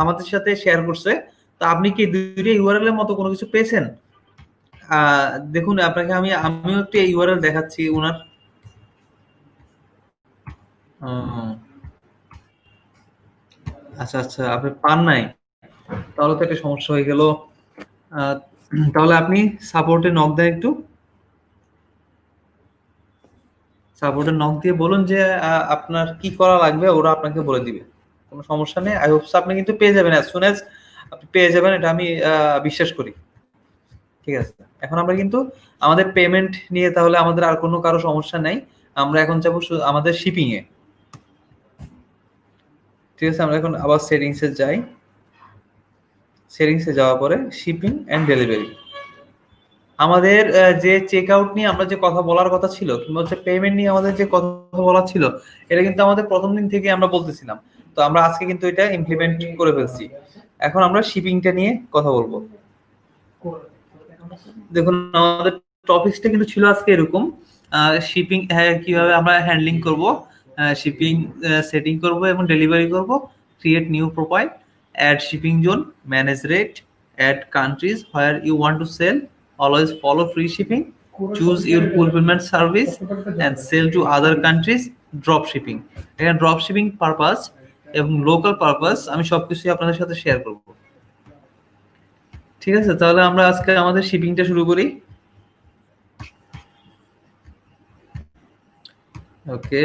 আমাদের সাথে শেয়ার করছে। তো আপনি কি দুইটা ইউআরএল এর মতো কোনো কিছু পেয়েছেন? দেখুন আপনাকে আমিও একটা ইউআরএল দেখাচ্ছি ওনার। আহ, আচ্ছা আচ্ছা, আপনি পান নাই, তাহলে তো একটা সমস্যা হয়ে গেল। আহ, তাহলে আপনি সাপোর্টে নক দেন একটু, সাপোর্টে নক দিয়ে বলুন যে আপনার কি করা লাগবে, ওরা আপনাকে বলে দিবে। কোনো সমস্যা নেই, আই হোপস আপনি কিন্তু পেয়ে যাবেন, অ্যাজ সুন অ্যাজ আপনি পেয়ে যাবেন, এটা আমি বিশ্বাস করি। ঠিক আছে, এখন আমরা কিন্তু আমাদের পেমেন্ট নিয়ে তাহলে আমাদের আর কোনো কারো সমস্যা নাই। আমরা এখন যাবো আমাদের শিপিং এ। ঠিক আছে, আমরা এখন আবার সেটিংসে যাই। সেটিংসে যাওয়ার পরে শিপিং এন্ড ডেলিভারি, আমাদের যে চেক আউট নিয়ে আমরা যে কথা বলার কথা ছিল, কিংবা হচ্ছে পেমেন্ট নিয়ে আমাদের যে কথা বলার ছিল, এটা কিন্তু আমাদের প্রথম দিন থেকে আমরা বলতেছিলাম। তো আমরা আজকে কিন্তু এটা ইমপ্লিমেন্ট করে ফেলছি। এখন আমরা শিপিংটা নিয়ে কথা বলবো। দেখুন আমাদের টপিকসটা কিন্তু ছিল আজকে এরকম, শিপিং কিভাবে আমরা হ্যান্ডলিং করব, শিপিং সেটিং করব এবং ডেলিভারি করব, create new profile, add shipping zone, manage rate, add countries where you want to sell, always follow free shipping, choose your fulfilment service and sell to other countries, drop shipping. এখানে ড্রপ শিপিং পারপাস এবং লোকাল পারপাস আমি সবকিছুই আপনাদের সাথে শেয়ার করব। ঠিক আছে, তাহলে আমরা আজকে আমাদের শিপিংটা শুরু করি। ওকে,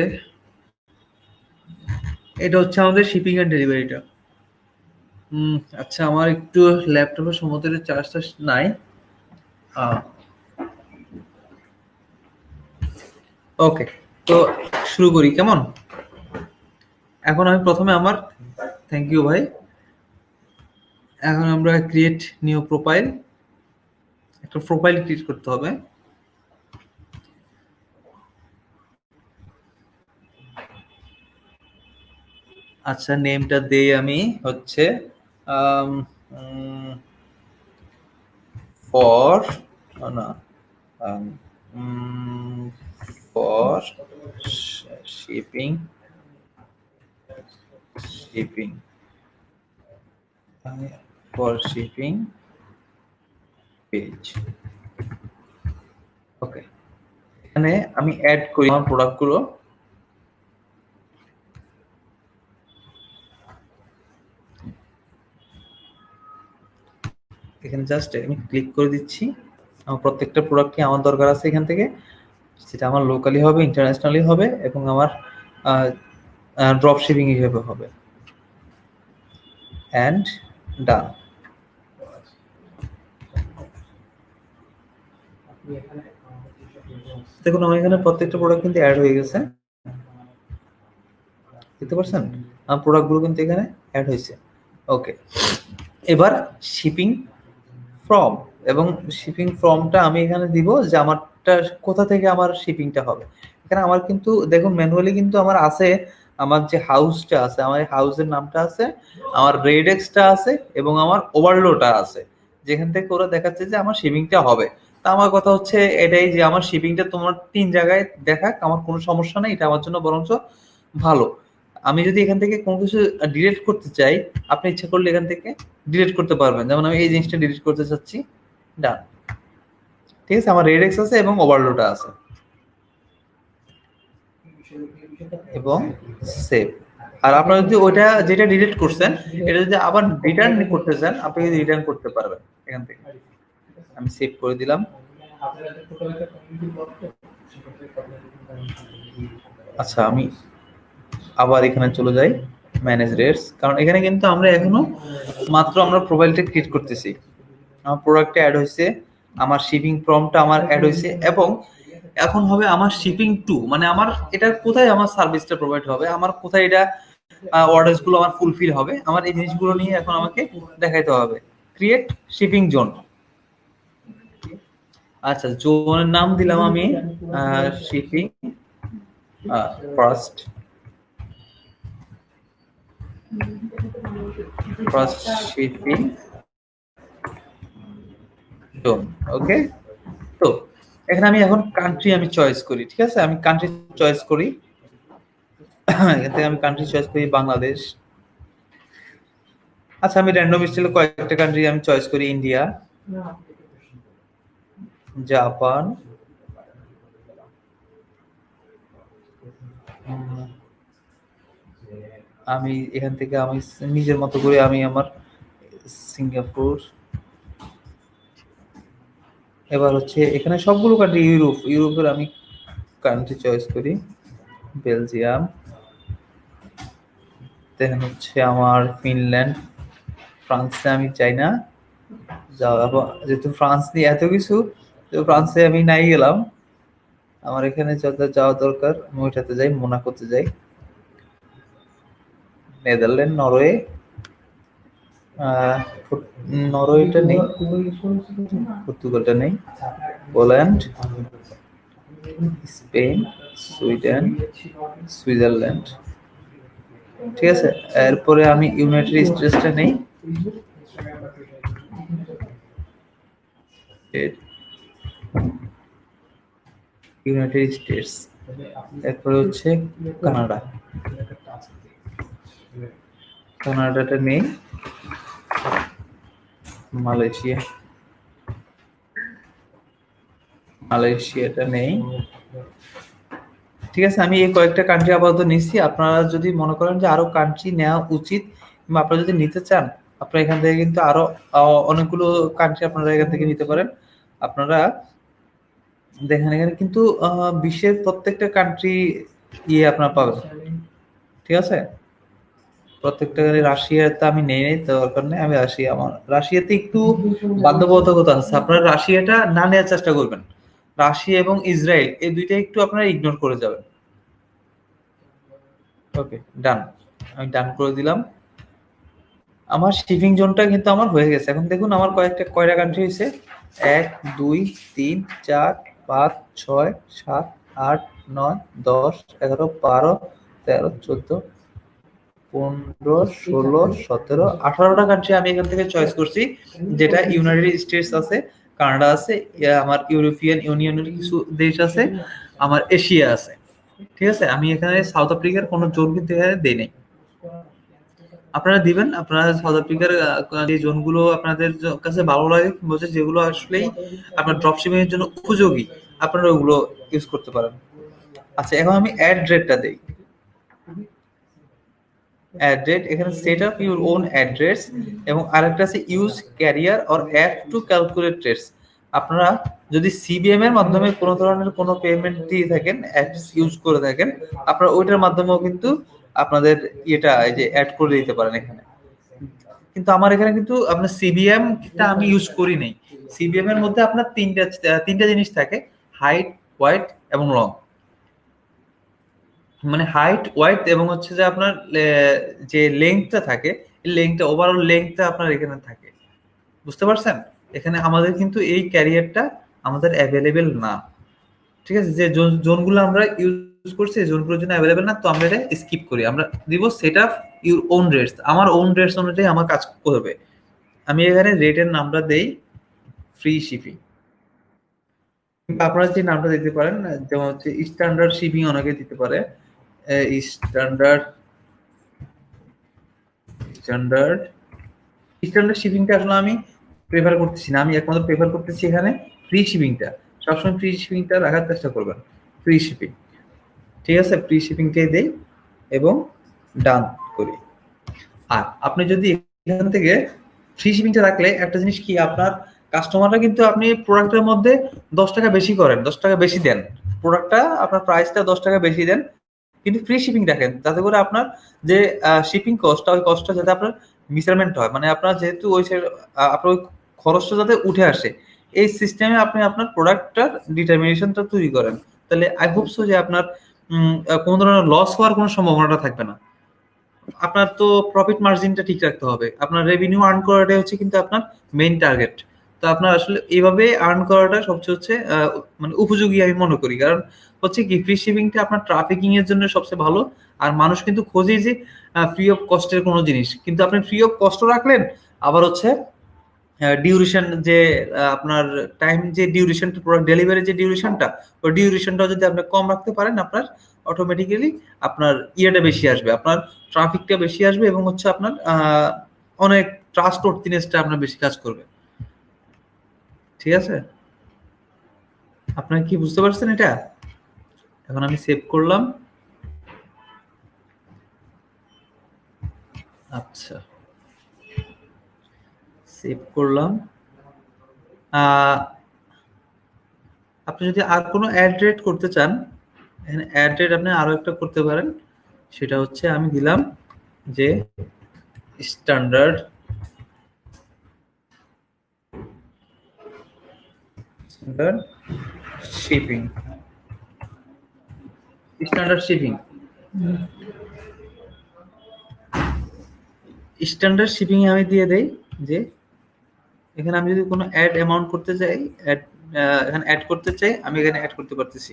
এটা হচ্ছে আমাদের শিপিং এন্ড ডেলিভারিটা। আচ্ছা, আমার একটু ল্যাপটপের সম্ভবত চার্জটা নাই। ওকে, তো শুরু করি কেমন? এখন আমি প্রথমে আমার, থ্যাংক ইউ ভাই। এখন আমরা ক্রিয়েট নিউ প্রোফাইল, একটা প্রোফাইল ক্রিয়েট করতে হবে। আচ্ছা, নেমটা দেই আমি হচ্ছে ফর না for shipping shipping for shipping page. Okay, এখানে আমি অ্যাড করি আমার প্রোডাক্টগুলো। এখানে জাস্ট আমি ক্লিক করে দিচ্ছি। আমার প্রত্যেকটা প্রোডাক্টই আমার দরকার আছে এখান থেকে, সেটা আমার লোকালি হবে, ইন্টারন্যাশনালি হবে এবং আমার ড্রপ শিপিং হিসেবে হবে। অ্যান্ড ডান। দেখুন আমার এখানে প্রত্যেকটা প্রোডাক্ট কিন্তু অ্যাড হয়ে গেছে, দেখতে পাচ্ছেন আমার প্রোডাক্টগুলো কিন্তু এখানে অ্যাড হয়েছে। ওকে, এবার শিপিং ফ্রম, এবং শিপিং ফ্রমটা আমি এখানে দিব যে আমারটা কোথা থেকে আমার শিপিংটা হবে। এখানে আমার কিন্তু দেখুন ম্যানুয়ালি কিন্তু আমার আছে, আমার যে হাউসটা আছে, আমার হাউসের নামটা আছে, আমার রেডেক্সটা আছে, এবং আমার ওভারলোটা আছে, যেখান থেকে ওরা দেখাচ্ছে যে আমার শিপিংটা হবে। তা আমার কথা হচ্ছে এটাই যে আমার শিপিংটা তোমার 3 জায়গায় দেখাক, আমার কোনো সমস্যা নেই, এটা আমার জন্য বরঞ্চ ভালো। আমি যদি এখান থেকে কোনো কিছু ডিলিট করতে চাই, আপনি ইচ্ছা করলে এখান থেকে ডিলিট করতে পারবেন। যেমন আমি এই জিনিসটা ডিলিট করতে চাচ্ছি, ডান। ঠিক আছে, আমার রেডেক্স আছে এবং ওভারলোটা আছে, এবং সেভ। আর আপনারা যদি ওইটা যেটা ডিলিট করছেন এটা যদি আবার রিটার্ন করতে চান, আপনি যদি রিটার্ন করতে পারবেন এখান থেকে। আমি সেভ করে দিলাম। আচ্ছা, আমি আবার এখানে চলে যাই ম্যানেজ রেটস, কারণ এখানে কিন্তু আমরা এখনো মাত্র আমরা প্রোফাইলটা ক্রিয়েট করতেছি। আমার প্রোডাক্টে অ্যাড হয়েছে, আমার শিপিং ফর্মটা আমার অ্যাড হয়েছে, এবং এখন হবে আমার শিপিং টু, মানে আমার এটা কোথায় আমার সার্ভিসটা প্রোভাইড হবে, আমার কোথায় এটা অর্ডারস গুলো আমার ফুলফিল হবে, আমার এই জিনিসগুলো নিয়ে এখন আমাকে দেখাইতে হবে। Create shipping zone. আচ্ছা, জোনের নাম দিলাম আমি শিপিং ফার্স্ট শিপিং জোন। ওকে, তো এখানে আমি এখন কান্ট্রি আমি চয়েস করি। ঠিক আছে, আমি কান্ট্রি চয়েস করি, এখান থেকে আমি কান্ট্রি চয়েস করি বাংলাদেশ। আচ্ছা, আমি র্যান্ডম স্টাইলে কয়েকটা কান্ট্রি আমি চয়েস করি, ইন্ডিয়া, জাপান, আমি এখান থেকে আমি নিজের মতো করে আমি আমার সিঙ্গাপুর, এবার হচ্ছে এখানে সবগুলো কান্ট্রি, ইউরোপের আমি কান্ট্রি চয়েস করি, বেলজিয়াম, দেন হচ্ছে আমার ফিনল্যান্ড, ফ্রান্সে আমি চাই না যাওয়া, যেহেতু ফ্রান্স নিয়ে এত কিছু, তো ফ্রান্সে আমি নাই গেলাম। আমার এখানে যত যাওয়া দরকার আমি ওইটাতে যাই, মোনাকোতে যাই, নেদারল্যান্ড, নরওয়ে, নরওয়েটা নেই, পর্তুগালটা নেই, পোল্যান্ড, স্পেন, সুইডেন, সুইজারল্যান্ড। ঠিক আছে, এরপরে আমি ইউনাইটেড স্টেটসটা নেই, ইউনাইটেড স্টেটস, এরপরে হচ্ছে কানাডা, কানাডাটা নেই, মালয়েশিয়া, মালয়েশিয়াটা নেই। ঠিক আছে, আমি এই কয়েকটা কান্ট্রি আপাতত নিচ্ছি। আপনারা যদি মনে করেন যে আরো কান্ট্রি নেওয়া উচিত, কিংবা আপনারা যদি নিতে চান, আপনারা এখান থেকে কিন্তু আরো অনেকগুলো কান্ট্রি আপনারা এখান থেকে নিতে পারেন। আপনারা দেখেন এখানে কিন্তু বিশ্বের প্রত্যেকটা কান্ট্রি আপনারা পাবেন। ঠিক আছে, প্রত্যেকটা রাশিয়াতে আমি নেই দরকার নেই, আমি রাশিয়াতে একটু বাধ্যবাধকতা আছে, আপনারা রাশিয়াটা না নেওয়ার চেষ্টা করবেন। রাশিয়া এবং ইসরায়েল এই দুইটা একটু আপনারা ইগনোর করে যাবেন। ওকে, ডান, আমি ডান করে দিলাম। আমার শিপিং জোনটা কিন্তু আমার হয়ে গেছে। এখন দেখুন আমার কয়টা কান্ট্রি হয়েছে, 1 2 3 4 5 6 7 8 9 10 11 12 13 14 15 16 17 18টা কান্ট্রি আমি এখান থেকে চয়েস করছি, যেটা ইউনাইটেড স্টেটস আছে, কানাডা আছে, আমার ইউরোপিয়ান ইউনিয়নের কিছু দেশ আছে, আমার এশিয়া আছে। ঠিক আছে, আমি এখানে সাউথ আফ্রিকার কোনো জোন কিন্তু এখানে দেই নাই। আপনারা দিবেন, আপনারা সাউথ আফ্রিকার যে জোনগুলো আপনাদের কাছে ভালো লাগে, বলছে যেগুলো আসলেই আপনার ড্রপশিপিং এর জন্য উপযোগী, আপনারা ওগুলো ইউজ করতে পারেন। আচ্ছা, এখন আমি অ্যাড রেটটা দেই। অ্যাড্রেস, এখানে set up your own address, এবং আরেকটা আছে use career or app to calculate rates. আপনারা যদি সিবিএম এর মাধ্যমে কোনো ধরনের কোনো পেমেন্ট দিয়ে থাকেন, অ্যাপস ইউজ করে থাকেন, আপনারা ওইটার মাধ্যমেও কিন্তু আপনাদের এটা এই যে অ্যাড করে দিতে পারেন এখানে। কিন্তু আমার এখানে কিন্তু আপনার সিবিএম টা আমি ইউজ করি নাই। সিবিএম এর মধ্যে আপনার তিনটা জিনিস থাকে, হাইট, ওয়াইড এবং লং। মানে হাইট, ওয়াইড এবং হচ্ছে যে আপনার যে লেংথটা থাকে, এই লেংথটা, ওভারঅল লেংথটা আপনার এখানে থাকে। বুঝতে পারছেন? এখানে আমাদের কিন্তু এই ক্যারিয়ারটা আমাদের অ্যাভেলেবেল না। ঠিক আছে? যে জোনগুলো আমরা ইউজ করছি, এই জোনগুলোর জন্য অ্যাভেলেবেল না, তো আমরা এটা স্কিপ করি। আমরা দিব set up your own rates. আমার ওন রেটস অনুযায়ী আমার কাজ করবে। আমি এখানে রেটের নামটা দেই ফ্রি শিপিং। আপনারা যে নামটা দিতে পারেন, যেমন হচ্ছে স্ট্যান্ডার্ড শিপিং অনেকে দিতে পারে। স্ট্যান্ডার্ড স্ট্যান্ডার্ড স্ট্যান্ডার্ড শিপিংটা আসলে আমি প্রেফার করতেছি না। আমি একমাত্র প্রেফার করতেছি এখানে ফ্রি শিপিংটা। সবসময় ফ্রি শিপিংটা রাখার চেষ্টা করবেন। ফ্রি শিপিং, ঠিক আছে? ফ্রি শিপিংটাই দেই এবং ডান করি। আর আপনি যদি এখান থেকে ফ্রি শিপিংটা রাখলে একটা জিনিস কি, আপনার কাস্টমাররা কিন্তু আপনি প্রোডাক্টের মধ্যে 10 টাকা বেশি করেন, 10 টাকা বেশি দেন, প্রোডাক্টটা আপনার প্রাইসটা 10 টাকা বেশি দেন, কিন্তু ফ্রি শিপিং রাখেন, যাতে করে আপনার যে শিপিং কস্টটা, ওই কস্টটা যাতে আপনার মেজারমেন্ট হয়, মানে আপনার যেহেতু ওই আপনার ওই খরচটা যাতে উঠে আসে, এই সিস্টেমে আপনি আপনার প্রোডাক্টটার ডিটারমিনেশনটা তৈরি করেন। তাহলে আই হোপ সো যে আপনার কোনো ধরনের লস হওয়ার কোনো সম্ভাবনাটা থাকবে না। আপনার তো প্রফিট মার্জিনটা ঠিক রাখতে হবে। আপনার রেভিনিউ আর্ন করাটাই হচ্ছে কিন্তু আপনার মেইন টার্গেট। তো আপনার আসলে এইভাবে আর্ন করাটা সবচেয়ে হচ্ছে মানে উপযোগী আমি মনে করি। কারণ হচ্ছে কি, ফ্রি শিপিংটা আপনার ট্রাফিকিং এর জন্য সবচেয়ে ভালো। আর মানুষ কিন্তু খোঁজে যে ফ্রি অফ কস্টের কোনো জিনিস, কিন্তু আপনি ফ্রি অফ কস্ট রাখলেন, আবার হচ্ছে ডিউরেশন যে আপনার টাইম, যে ডিউরেশনটা, প্রোডাক্ট ডেলিভারি যে ডিউরেশনটা, ওই ডিউরেশনটা যদি আপনি কম রাখতে পারেন, আপনার অটোমেটিক্যালি আপনার ইয়েটা বেশি আসবে, আপনার ট্রাফিকটা বেশি আসবে এবং হচ্ছে আপনার অনেক ট্রাস্ট ওর্থিনেসটা আপনার বেশি কাজ করবে। ঠিক আছে? আপনারা কি বুঝতে পারছেন এটা? এখন আমি সেভ করলাম। আচ্ছা, সেভ করলাম। আপনি যদি আর কোনো অ্যাড রেট করতে চান, এখানে অ্যাড রেট আপনি আরো একটা করতে পারেন। সেটা হচ্ছে আমি দিলাম যে standard standard shipping, standard shipping, standard shipping আমি দিয়ে দেই যে এখানে আমি যদি কোনো অ্যাড অ্যামাউন্ট করতে চাই, এখানে অ্যাড করতে চাই, আমি এখানে অ্যাড করতে পারতেছি।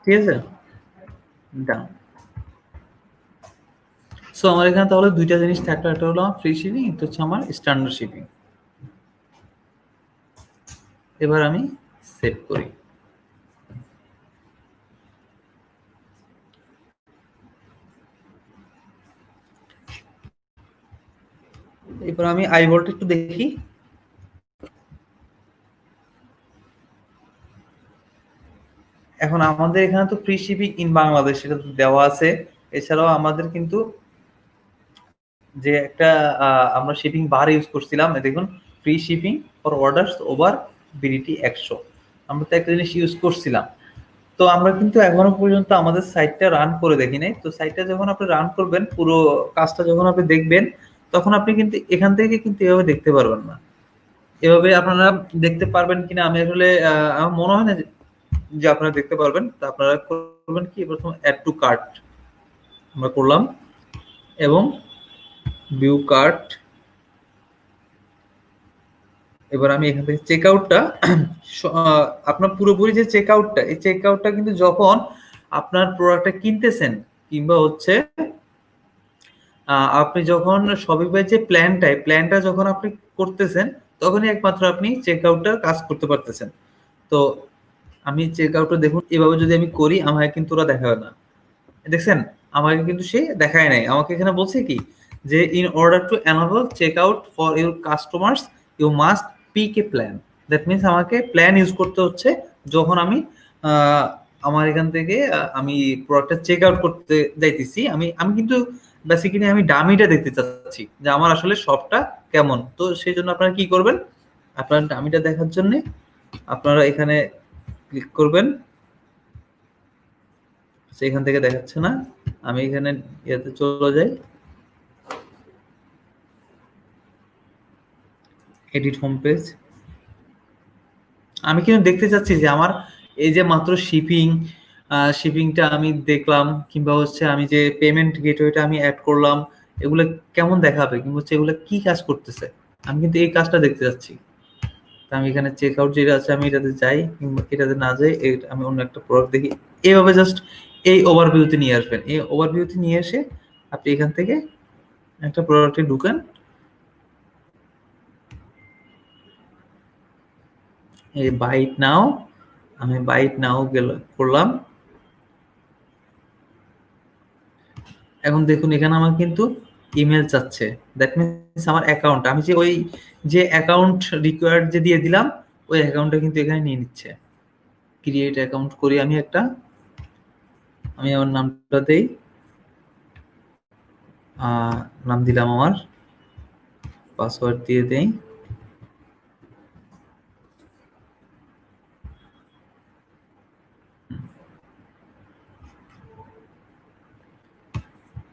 ঠিক আছে? ডান। সো আমার এখানে তাহলে দুইটা জিনিস থাকলো, একটা হলো ফ্রি শিপিং, একটা হচ্ছে আমার স্ট্যান্ডার্ড শিপিং। এবার আমি সেভ করি। এবার আমি আইবলটা একটু দেখি। এখন আমাদের এখানে তো ফ্রি শিপিং ইন বাংলাদেশ এটা তো দেওয়া আছে। এছাড়াও আমাদের কিন্তু যে একটা আমরা শিপিং বার ইউজ করছিলাম, দেখুন, free shipping for orders over BDT 100, আমরা তো একটা জিনিস ইউজ করছিলাম। তো আমরা কিন্তু এখনো পর্যন্ত আমাদের সাইটটা রান করে দেখি নাই। তো সাইটটা যখন আপনি রান করবেন, পুরো কাজটা যখন আপনি দেখবেন, তখন আপনি কিন্তু এখান থেকে কিন্তু এভাবে দেখতে পারবেন না। এভাবে আপনারা দেখতে পারবেন কিনা আমি আসলে আমার মনে হয় না যে আপনারা দেখতে পারবেন। তো আপনারা করবেন কি, প্রথম অ্যাড টু কার্ট আমরা করলাম এবং ভিউ কার্ট। এবার আমি এখান থেকে চেক আউটটা, আপনার পুরোপুরি যে চেক আউটটা, এই চেক আউটটা কিন্তু যখন আপনার প্রোডাক্টটা কিনতেছেন, কিংবা হচ্ছে আপনি যখন শপিফাই যে প্ল্যানটা যখন আপনি করতেছেন, তখনই একমাত্র আপনি চেক আউটটার কাজ করতে পারতেছেন। তো আমি চেক আউটটা দেখুন, এভাবে যদি আমি করি, আমাকে কিন্তু ওরা দেখাবে না। দেখছেন? আমাকে কিন্তু সে দেখায় নাই। আমাকে এখানে বলছে কি যে in order to enable check out for your customers you must pick a plan. That means আমাকে প্ল্যান ইউজ করতে হচ্ছে যখন আমি আহ, আমার এখান থেকে আমি প্রোডাক্টটা চেক আউট করতে যাইতেছি। আমি আমি কিন্তু বেসিক্যালি আমি ডামিটা দেখতে চাচ্ছি যে আমার আসলে শপটা কেমন। তো সেই জন্য আপনারা কি করবেন, আপনার ডামিটা দেখার জন্য আপনারা এখানে ক্লিক করবেন। এখান থেকে দেখাচ্ছে না, আমি এখানে ইয়েতে চলে যাই। Edit home page. আমি কিন্তু দেখতে চাচ্ছি যে আমার এই যে মাত্র শিপিংটা আমি দেখলাম, কিংবা হচ্ছে আমি যে পেমেন্ট গেটওয়েটা আমি অ্যাড করলাম, এগুলো কেমন দেখাবে, কিংবা হচ্ছে এগুলো কি কাজ করতেছে, আমি কিন্তু এই কাজটা দেখতে চাচ্ছি। তা আমি এখানে চেক আউট যেটা আছে আমি এটাতে যাই, কিংবা এটাতে না যাই, আমি অন্য একটা প্রোডাক্ট দেখি। এইভাবে জাস্ট এই ওভারভিউতে নিয়ে আসবেন। এই ওভারভিউতে নিয়ে এসে আপনি এখান থেকে একটা প্রোডাক্টে ঢুকেন। এই বাইট নাও, আমি বাইট নাও করলাম। এখন দেখুন এখানে আমার কিন্তু ইমেল চাচ্ছে, দ্যাট মিনস আমার অ্যাকাউন্ট, আমি যে ওই যে অ্যাকাউন্ট রিকোয়ার্ড যে দিয়ে দিলাম ওই অ্যাকাউন্টটা কিন্তু এখানে নিয়ে নিচ্ছে। ক্রিয়েট অ্যাকাউন্ট করি আমি একটা, আমি আমার নামটা দেই, নাম দিলাম, আমার পাসওয়ার্ড দিয়ে দেই।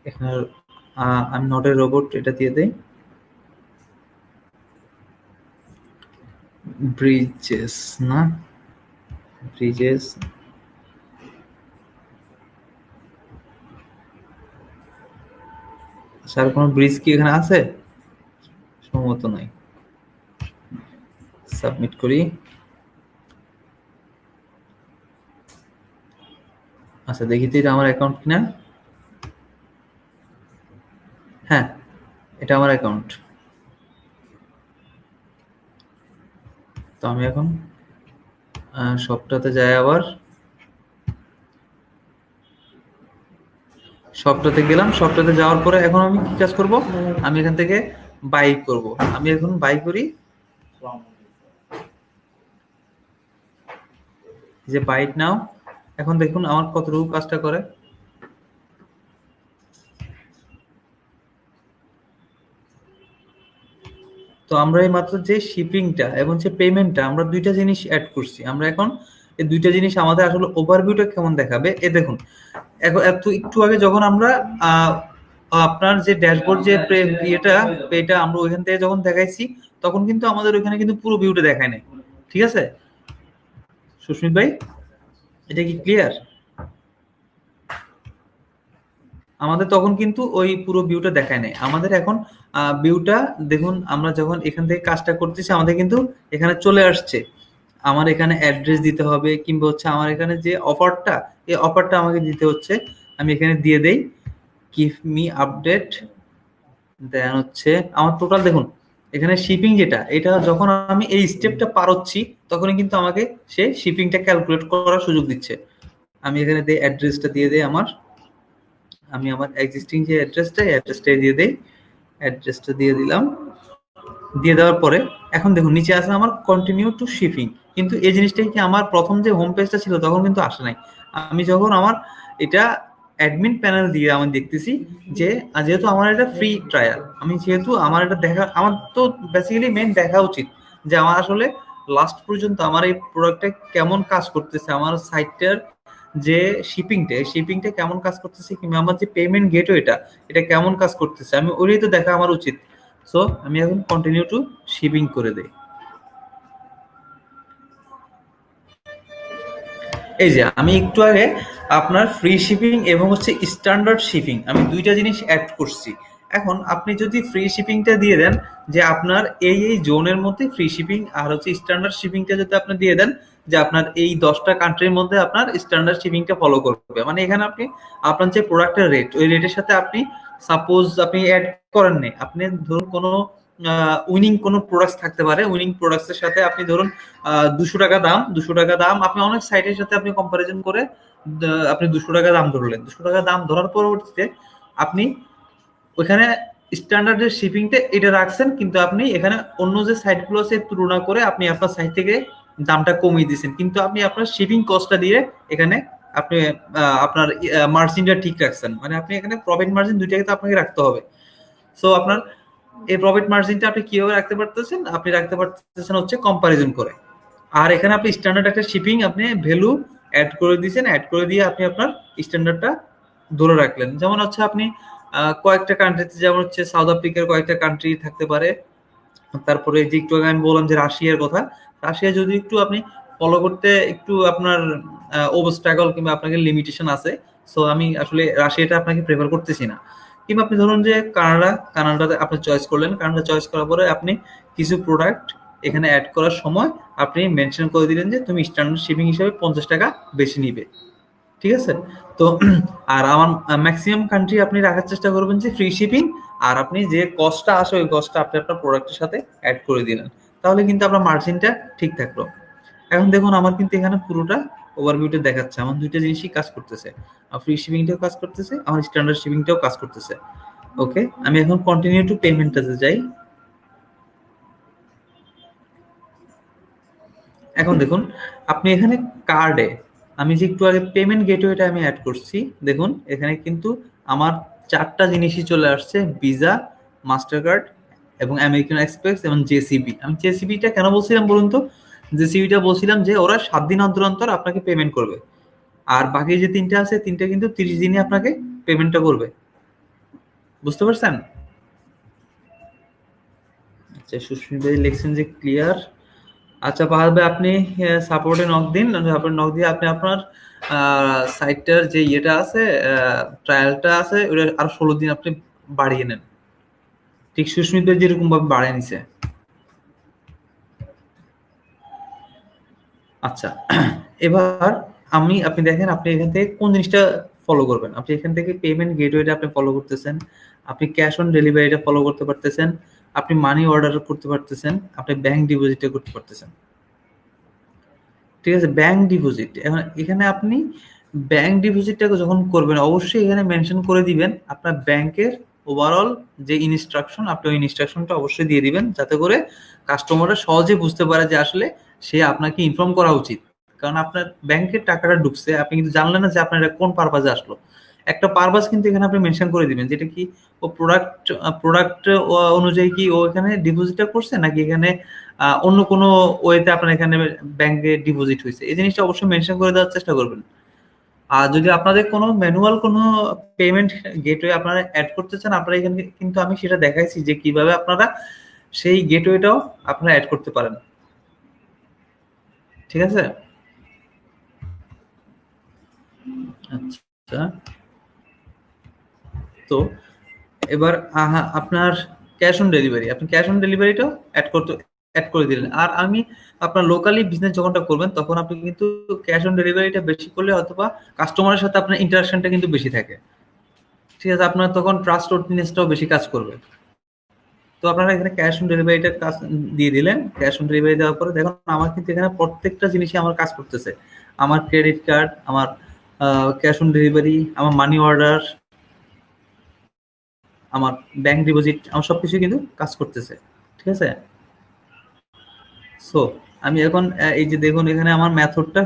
এখানে আমি নট এ রোবট এটা দিয়ে দেই। ব্রিজেস না, ব্রিজেস, স্যার কোনো ব্রিজ কি এখানে আছে? সম্ভবত নাই। সাবমিট করি। আচ্ছা দেখি তো এটা আমার অ্যাকাউন্ট কিনা। হ্যাঁ, এটা আমার অ্যাকাউন্ট। তো আমি এখন শপটাতে যাই, আবার শপটাতে গেলাম। শপটাতে যাওয়ার পরে এখন আমি কি কাজ করব, আমি এখান থেকে বাই করব। আমি এখন বাই করি, যে বাইট নাও। এখন দেখুন আমার কতটুকু কাজটা করে। তো আমরা এই মাত্র যে শিপিংটা এবং যে পেমেন্টটা, আমরা দুইটা জিনিস অ্যাড করছি। আমরা এখন এই দুইটা জিনিস আমাদের আসলে ওভারভিউটা কেমন দেখাবে এ দেখুন। এখন একটু আগে যখন আমরা আপনার যে ড্যাশবোর্ড যে পেটা আমরা ওইখান থেকে যখন দেখাইছি, তখন কিন্তু আমাদের ওইখানে কিন্তু পুরো ভিউটা দেখায় নাই। ঠিক আছে সুস্মিত ভাই, এটা কি ক্লিয়ার? আমাদের তখন কিন্তু ওই পুরো ভিউটা দেখায় নাই। আমাদের এখন ভিউটা দেখুন, আমরা যখন এখান থেকে কাজটা করতেছি আমাদের কিন্তু এখানে চলে আসছে। আমার এখানে অ্যাড্রেস দিতে হবে, কিংবা হচ্ছে আমার এখানে যে অফারটা, এই অফারটা আমাকে দিতে হচ্ছে। আমি এখানে দিয়ে দেই গিভ মি আপডেট, দেন হচ্ছে আমার টোটাল দেখুন এখানে শিপিং যেটা, এটা যখন আমি এই স্টেপটা পার হচ্ছি তখনই কিন্তু আমাকে সে শিপিংটা ক্যালকুলেট করার সুযোগ দিচ্ছে। আমি এখানে দেই অ্যাড্রেসটা দিয়ে দেই আমার, আমি আমার এক্সিস্টিং যে অ্যাড্রেসটা এই অ্যাড্রেসটাই দিয়ে দেই। অ্যাড্রেসটা দিয়ে দিলাম। দিয়ে দেওয়ার পরে এখন দেখুন নিচে আছে আমার কন্টিনিউ টু শিপিং, কিন্তু এই জিনিসটাই কি আমার প্রথম যে হোম পেজটা ছিল তখন কিন্তু আসে নাই। আমি যখন আমার এটা অ্যাডমিন প্যানেল দিয়ে আমি দেখতেছি যে যেহেতু আমার এটা ফ্রি ট্রায়াল, আমি যেহেতু আমার এটা দেখা, আমার তো বেসিক্যালি মেইন দেখা উচিত যে আমার আসলে লাস্ট পর্যন্ত আমার এই প্রোডাক্টটা কেমন কাজ করতেছে, আমার সাইটটার যে শিপিংটা কেমন কাজ করতেছে, কিংবা আমার যে পেমেন্ট গেটওয়েটা এটা কেমন কাজ করতেছে, আমি ওইটাই তো দেখা আমার উচিত। সো আমি এখন কন্টিনিউ টু শিপিং করে দেই। এই যে আমি একটু আগে আপনার ফ্রি শিপিং এবং হচ্ছে স্ট্যান্ডার্ড শিপিং আমি দুইটা জিনিস অ্যাড করছি। এখন আপনি যদি ফ্রি শিপিংটা দিয়ে দেন যে আপনার এই জোনের মধ্যে ফ্রি শিপিং, আর হচ্ছে স্ট্যান্ডার্ড শিপিংটা যদি আপনি দিয়ে দেন যে আপনার এই 10টা কান্ট্রির মধ্যে আপনার স্ট্যান্ডার্ড শিপিংটা ফলো করবে, মানে এখানে আপনি আপনার যে প্রোডাক্টের রেট ওই রেটের সাথে আপনি সাপোজ আপনি অ্যাড করেন নাই, আপনি ধরুন কোনো উইনিং কোনো প্রোডাক্টস থাকতে পারে, উইনিং প্রোডাক্টস এর সাথে আপনি ধরুন 200 টাকা দাম আপনি অনেক সাইটের সাথে আপনি কম্পারিজন করে আপনি 200 টাকা দাম ধরলেন। 200 টাকা দাম ধরার পরবর্তীতে আপনি ওইখানে স্ট্যান্ডার্ডের শিপিংটা এটা রাখছেন, কিন্তু আপনি এখানে অন্য যে সাইটগুলো আছে তুলনা করে আপনি আপনার সাইট থেকে দামটা কমিয়ে দিয়েছেন, কিন্তু আপনি আপনার শিপিং কস্টটা দিয়ে এখানে আপনি আপনার মার্জিনটা ঠিক রাখছেন, মানে আপনি এখানে প্রফিট মার্জিন দুইটাকে তো আপনাকে রাখতে হবে। সো আপনার এই প্রফিট মার্জিনটা আপনি কিভাবে রাখতে পারতেছেন, আপনি রাখতে পারতেছেন হচ্ছে কম্পারিজন করে। আর এখানে আপনি স্ট্যান্ডার্ড একটা শিপিং আপনি ভ্যালু অ্যাড করে দিয়েছেন, অ্যাড করে দিয়ে আপনি আপনার স্ট্যান্ডার্ডটা ধরে রাখলেন। যেমন হচ্ছে আপনি কয়েকটা কান্ট্রিতে, যেমন হচ্ছে সাউথ আফ্রিকার কয়েকটা কান্ট্রি থাকতে পারে, তারপরে যে একটু আগে আমি বললাম যে রাশিয়ার কথা, রাশিয়া যদি একটু আপনি ফলো করতে একটু আপনার ওভারস্ট্রাগল কিংবা আপনাকে লিমিটেশন আছে, সো আমি আসলে রাশিয়াটা আপনাকে প্রেফার করতেছি না। কিংবা আপনি ধরুন যে কানাডাতে আপনি চয়েস করলেন, কানাডা চয়েস করার পরে আপনি কিছু প্রোডাক্ট এখানে অ্যাড করার সময় আপনি মেনশন করে দিলেন যে তুমি স্ট্যান্ডার্ড শিপিং হিসেবে 50 টাকা বেশি নিবে, ঠিক আছে? তো আর আমার ম্যাক্সিমাম কান্ট্রি আপনি রাখার চেষ্টা করবেন যে ফ্রি শিপিং, আর আপনি যে কস্টটা আসে ওই কস্টটা আপনি আপনার প্রোডাক্টের সাথে অ্যাড করে দিলেন, তাহলে কিন্তু আপনার মার্জিনটা ঠিক থাকলো। এখন দেখুন আমার কিন্তু এখানে পুরোটা ওভারভিউটা দেখাচ্ছে, আমার দুইটা জিনিসই কাজ করতেছে, ফ্রি শিপিংটাও কাজ করতেছে, আমার স্ট্যান্ডার্ড শিপিংটাও কাজ করতেছে। ওকে, আমি এখন কন্টিনিউ টু পেমেন্টটাতে যাই। এখন দেখুন আপনি এখানে কার্ডে, আমি যে একটু আগে পেমেন্ট গেটওয়েটা আমি অ্যাড করছি, দেখুন এখানে কিন্তু আমার 4টা জিনিসই চলে আসছে, ভিসা, মাস্টার কার্ড এবং আমেরিকান এক্সপ্রেস এবং জেসিবি। আমি জেসিবিটা কেন বলছিলাম বলুন তো? জেসিবিটা বলছিলাম যে ওরা 7 দিন অন্তর অন্তর আপনাকে পেমেন্ট করবে, আর বাকি যে 3টা আছে 3টা কিন্তু 30 দিনে আপনাকে পেমেন্টটা করবে। বুঝতে পারছেন? আচ্ছা, সুস্মিত ভাই লিখছেন যে ক্লিয়ার। আচ্ছা পাহাড় ভাই, আপনি সাপোর্টে নক দিন, সাপোর্ট নক দিয়ে আপনি আপনার সাইটটার যে ইয়েটা আছে, ট্রায়ালটা আছে, ওটা আর 16 দিন আপনি বাড়িয়ে নেন, ঠিক সুস্মিত ভাই যেরকম ভাবে বাড়িয়ে নিছে। আচ্ছা, এবার আপনি দেখেন আপনি এখান থেকে কোন জিনিসটা ফলো করবেন। আপনি এখান থেকে পেমেন্ট গেটওয়েটা আপনি ফলো করতেছেন, আপনি ক্যাশ অন ডেলিভারিটা ফলো করতে পারতেছেন, আপনি মানি অর্ডার করতে পারতেছেন, আপনি ব্যাংক ডিপোজিটটা করতে পারতেছেন। ঠিক আছে, ব্যাংক ডিপোজিট, এখন এখানে আপনি ব্যাংক ডিপোজিটটা যখন করবেন অবশ্যই এখানে মেনশন করে দিবেন আপনার ব্যাংকের ওভারঅল যে ইনস্ট্রাকশন, আপনি ওই ইনস্ট্রাকশনটা অবশ্যই দিয়ে দিবেন, যাতে করে কাস্টমাররা সহজে বুঝতে পারে যে আসলে সে আপনাকে ইনফর্ম করা উচিত। কারণ আপনার ব্যাংকের টাকাটা ঢুকছে, আপনি কিন্তু জানলেন না যে আপনার এটা কোন পারপাজে আসলো। একটা পারপাস কিন্তু এখানে আপনি মেনশন করে দিবেন, যেটা কি ও প্রোডাক্ট অনুযায়ী কি ও এখানে ডিপোজিটটা করছে, নাকি এখানে অন্য কোনো ওয়েতে আপনার এখানে ব্যাংকে ডিপোজিট হয়েছে, এই জিনিসটা অবশ্যই মেনশন করে দেওয়ার চেষ্টা করবেন। আর যদি আপনাদের কোনো ম্যানুয়াল কোনো পেমেন্ট গেটওয়ে আপনারা অ্যাড করতে চান, আপনারা এখানে কিন্তু আমি সেটা দেখাইছি যে কিভাবে আপনারা সেই গেটওয়েটাও আপনারা অ্যাড করতে পারেন। ঠিক আছে? আচ্ছা, তো এবার আপনার ক্যাশ অন ডেলিভারি, আপনি ক্যাশ অন ডেলিভারিটাও অ্যাড করে দিলেন। আর আমি আপনার লোকালি বিজনেস যখনটা করবেন তখন আপনি কিন্তু ক্যাশ অন ডেলিভারিটা বেশি করলে অথবা কাস্টমারের সাথে আপনার ইন্টারাকশনটা কিন্তু বেশি থাকে। ঠিক আছে, আপনার তখন ট্রাস্ট ওয়ার্থিনেসটাও বেশি কাজ করবে। তো আপনারা এখানে ক্যাশ অন ডেলিভারিটা কাজ দিয়ে দিলেন। ক্যাশ অন ডেলিভারি দেওয়ার পরে দেখুন আমার কিন্তু এখানে প্রত্যেকটা জিনিসই আমার কাজ করতেছে। আমার ক্রেডিট কার্ড, আমার ক্যাশ অন ডেলিভারি, আমার মানি অর্ডার, আমার ব্যাংক ডিপোজিট, আমার সবকিছুই কিন্তু কাজ করতেছে। ঠিক আছে? সো আমি এখন এই যে দেখুন এখানে আমার মেথডটা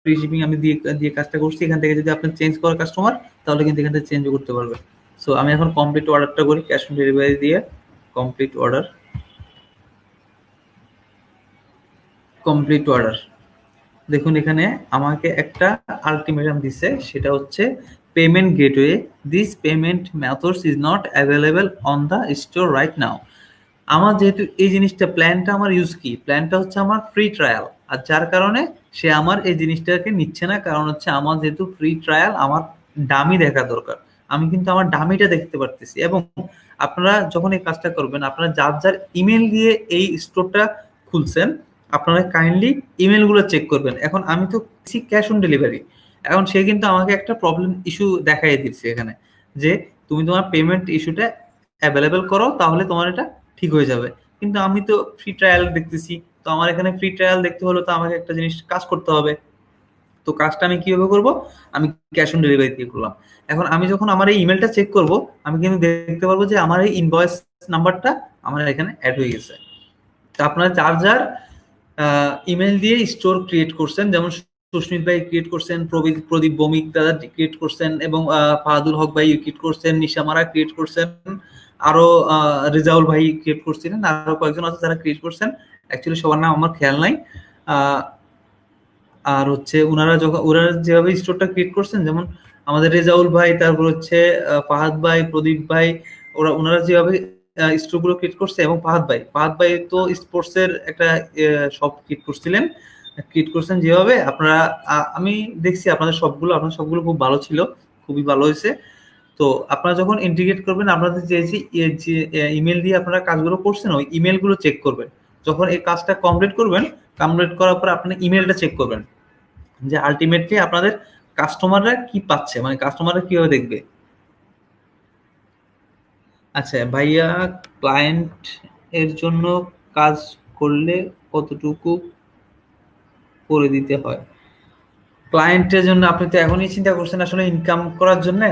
ফ্রি শিপিং আমি দিয়ে দিয়ে কাজটা করছি। এখান থেকে যদি আপনি চেঞ্জ করেন কাস্টমার, তাহলে কিন্তু এখান থেকে চেঞ্জও করতে পারবে। সো আমি এখন কমপ্লিট অর্ডারটা করি ক্যাশ অন ডেলিভারি দিয়ে। Complete order, complete order. দেখুন এখানে আমাকে একটা আলটিমেটাম দিছে, সেটা হচ্ছে payment gateway, this payment methods is not available on the store right now. আমার যেহেতু এই জিনিসটা প্ল্যানটা আমার ইউজ কি, প্ল্যানটা হচ্ছে আমার ফ্রি ট্রায়াল, আর যার কারণে সে আমার এই জিনিসটাকে নিচ্ছে না, কারণ হচ্ছে আমার যেহেতু ফ্রি ট্রায়াল, আমার ডামি দেখা দরকার। আমি কিন্তু আমার ডামিটা দেখতে পারতেছি। এবং আপনারা যখন এই কাজটা করবেন, আপনারা যার যার ইমেল দিয়ে এই স্টোরটা খুলছেন, আপনারা কাইন্ডলি ইমেল গুলো চেক করবেন। এখন আমি তো ক্যাশ অন ডেলিভারি, এখন সে কিন্তু আমাকে একটা প্রবলেম ইস্যু দেখাই দিচ্ছে এখানে, যে তুমি তোমার পেমেন্ট ইস্যুটা অ্যাভেলেবেল করো, তাহলে তোমার এটা ঠিক হয়ে যাবে। কিন্তু আমি তো ফ্রি ট্রায়াল দেখতেছি, তো আমার এখানে ফ্রি ট্রায়াল দেখতে হলে তো আমাকে একটা জিনিস কাজ করতে হবে। তো কাজটা আমি কিভাবে করব? আমি ক্যাশ অন ডেলিভারি দিয়ে করলাম। এখন আমি যখন আমার এই ইমেলটা চেক করব, আমি কিন্তু দেখতে পারবো যে আমার এই ইনভয়েস নাম্বারটা আমার এখানে অ্যাড হয়ে গেছে। তো আপনারা যার যার ইমেল দিয়ে স্টোর ক্রিয়েট করছেন, যেমন সুস্মিত ভাই ক্রিয়েট করছেন, প্রদীপ ভৌমিক দাদা ক্রিয়েট করছেন, এবং ফাহাদুল হক ভাই ক্রিয়েট করছেন, নিশামারা ক্রিয়েট করছেন, আরো রেজাউল ভাই ক্রিয়েট করছিলেন, আরো কয়েকজন আছে যারা ক্রিয়েট করছেন। অ্যাকচুয়ালি সবার নাম আমার খেয়াল নাই। আর হচ্ছে ওনারা যেভাবে স্টোরটা ক্রিয়েট করছেন, যেমন আমাদের রেজাউল ভাই, তারপর হচ্ছে ফাহাদ ভাই, প্রদীপ ভাই, ওনারা যেভাবে স্টোর গুলো ক্রিয়েট করছে, এবং ফাহাদ ভাই তো স্পোর্টস এর একটা শপ ক্রিয়েট করছিলেন, ক্রিয়েট করছেন যেভাবে আপনারা, আমি দেখছি আপনাদের সবগুলো খুব ভালো ছিল, খুবই ভালো হয়েছে। তো আপনারা যখন ইন্টিগ্রেট করবেন, আপনাদের যে ইমেল দিয়ে আপনারা কাজগুলো করছেন ওই ইমেল গুলো চেক করবেন। যখন এই কাজটা কমপ্লিট করবেন, কমপ্লিট করার পর আপনি ইমেলটা চেক করবেন যে আলটিমেটলি আপনাদের কাস্টমাররা কি পাচ্ছে, মানে কাস্টমাররা কিভাবে দেখবে। আচ্ছা ভাইয়া, ক্লায়েন্ট এর জন্য কাজ করলে কতটুকু করে দিতে হয়? ক্লায়েন্টের জন্য আপনি তো এখনই চিন্তা করছেন আসলে ইনকাম করার জন্য।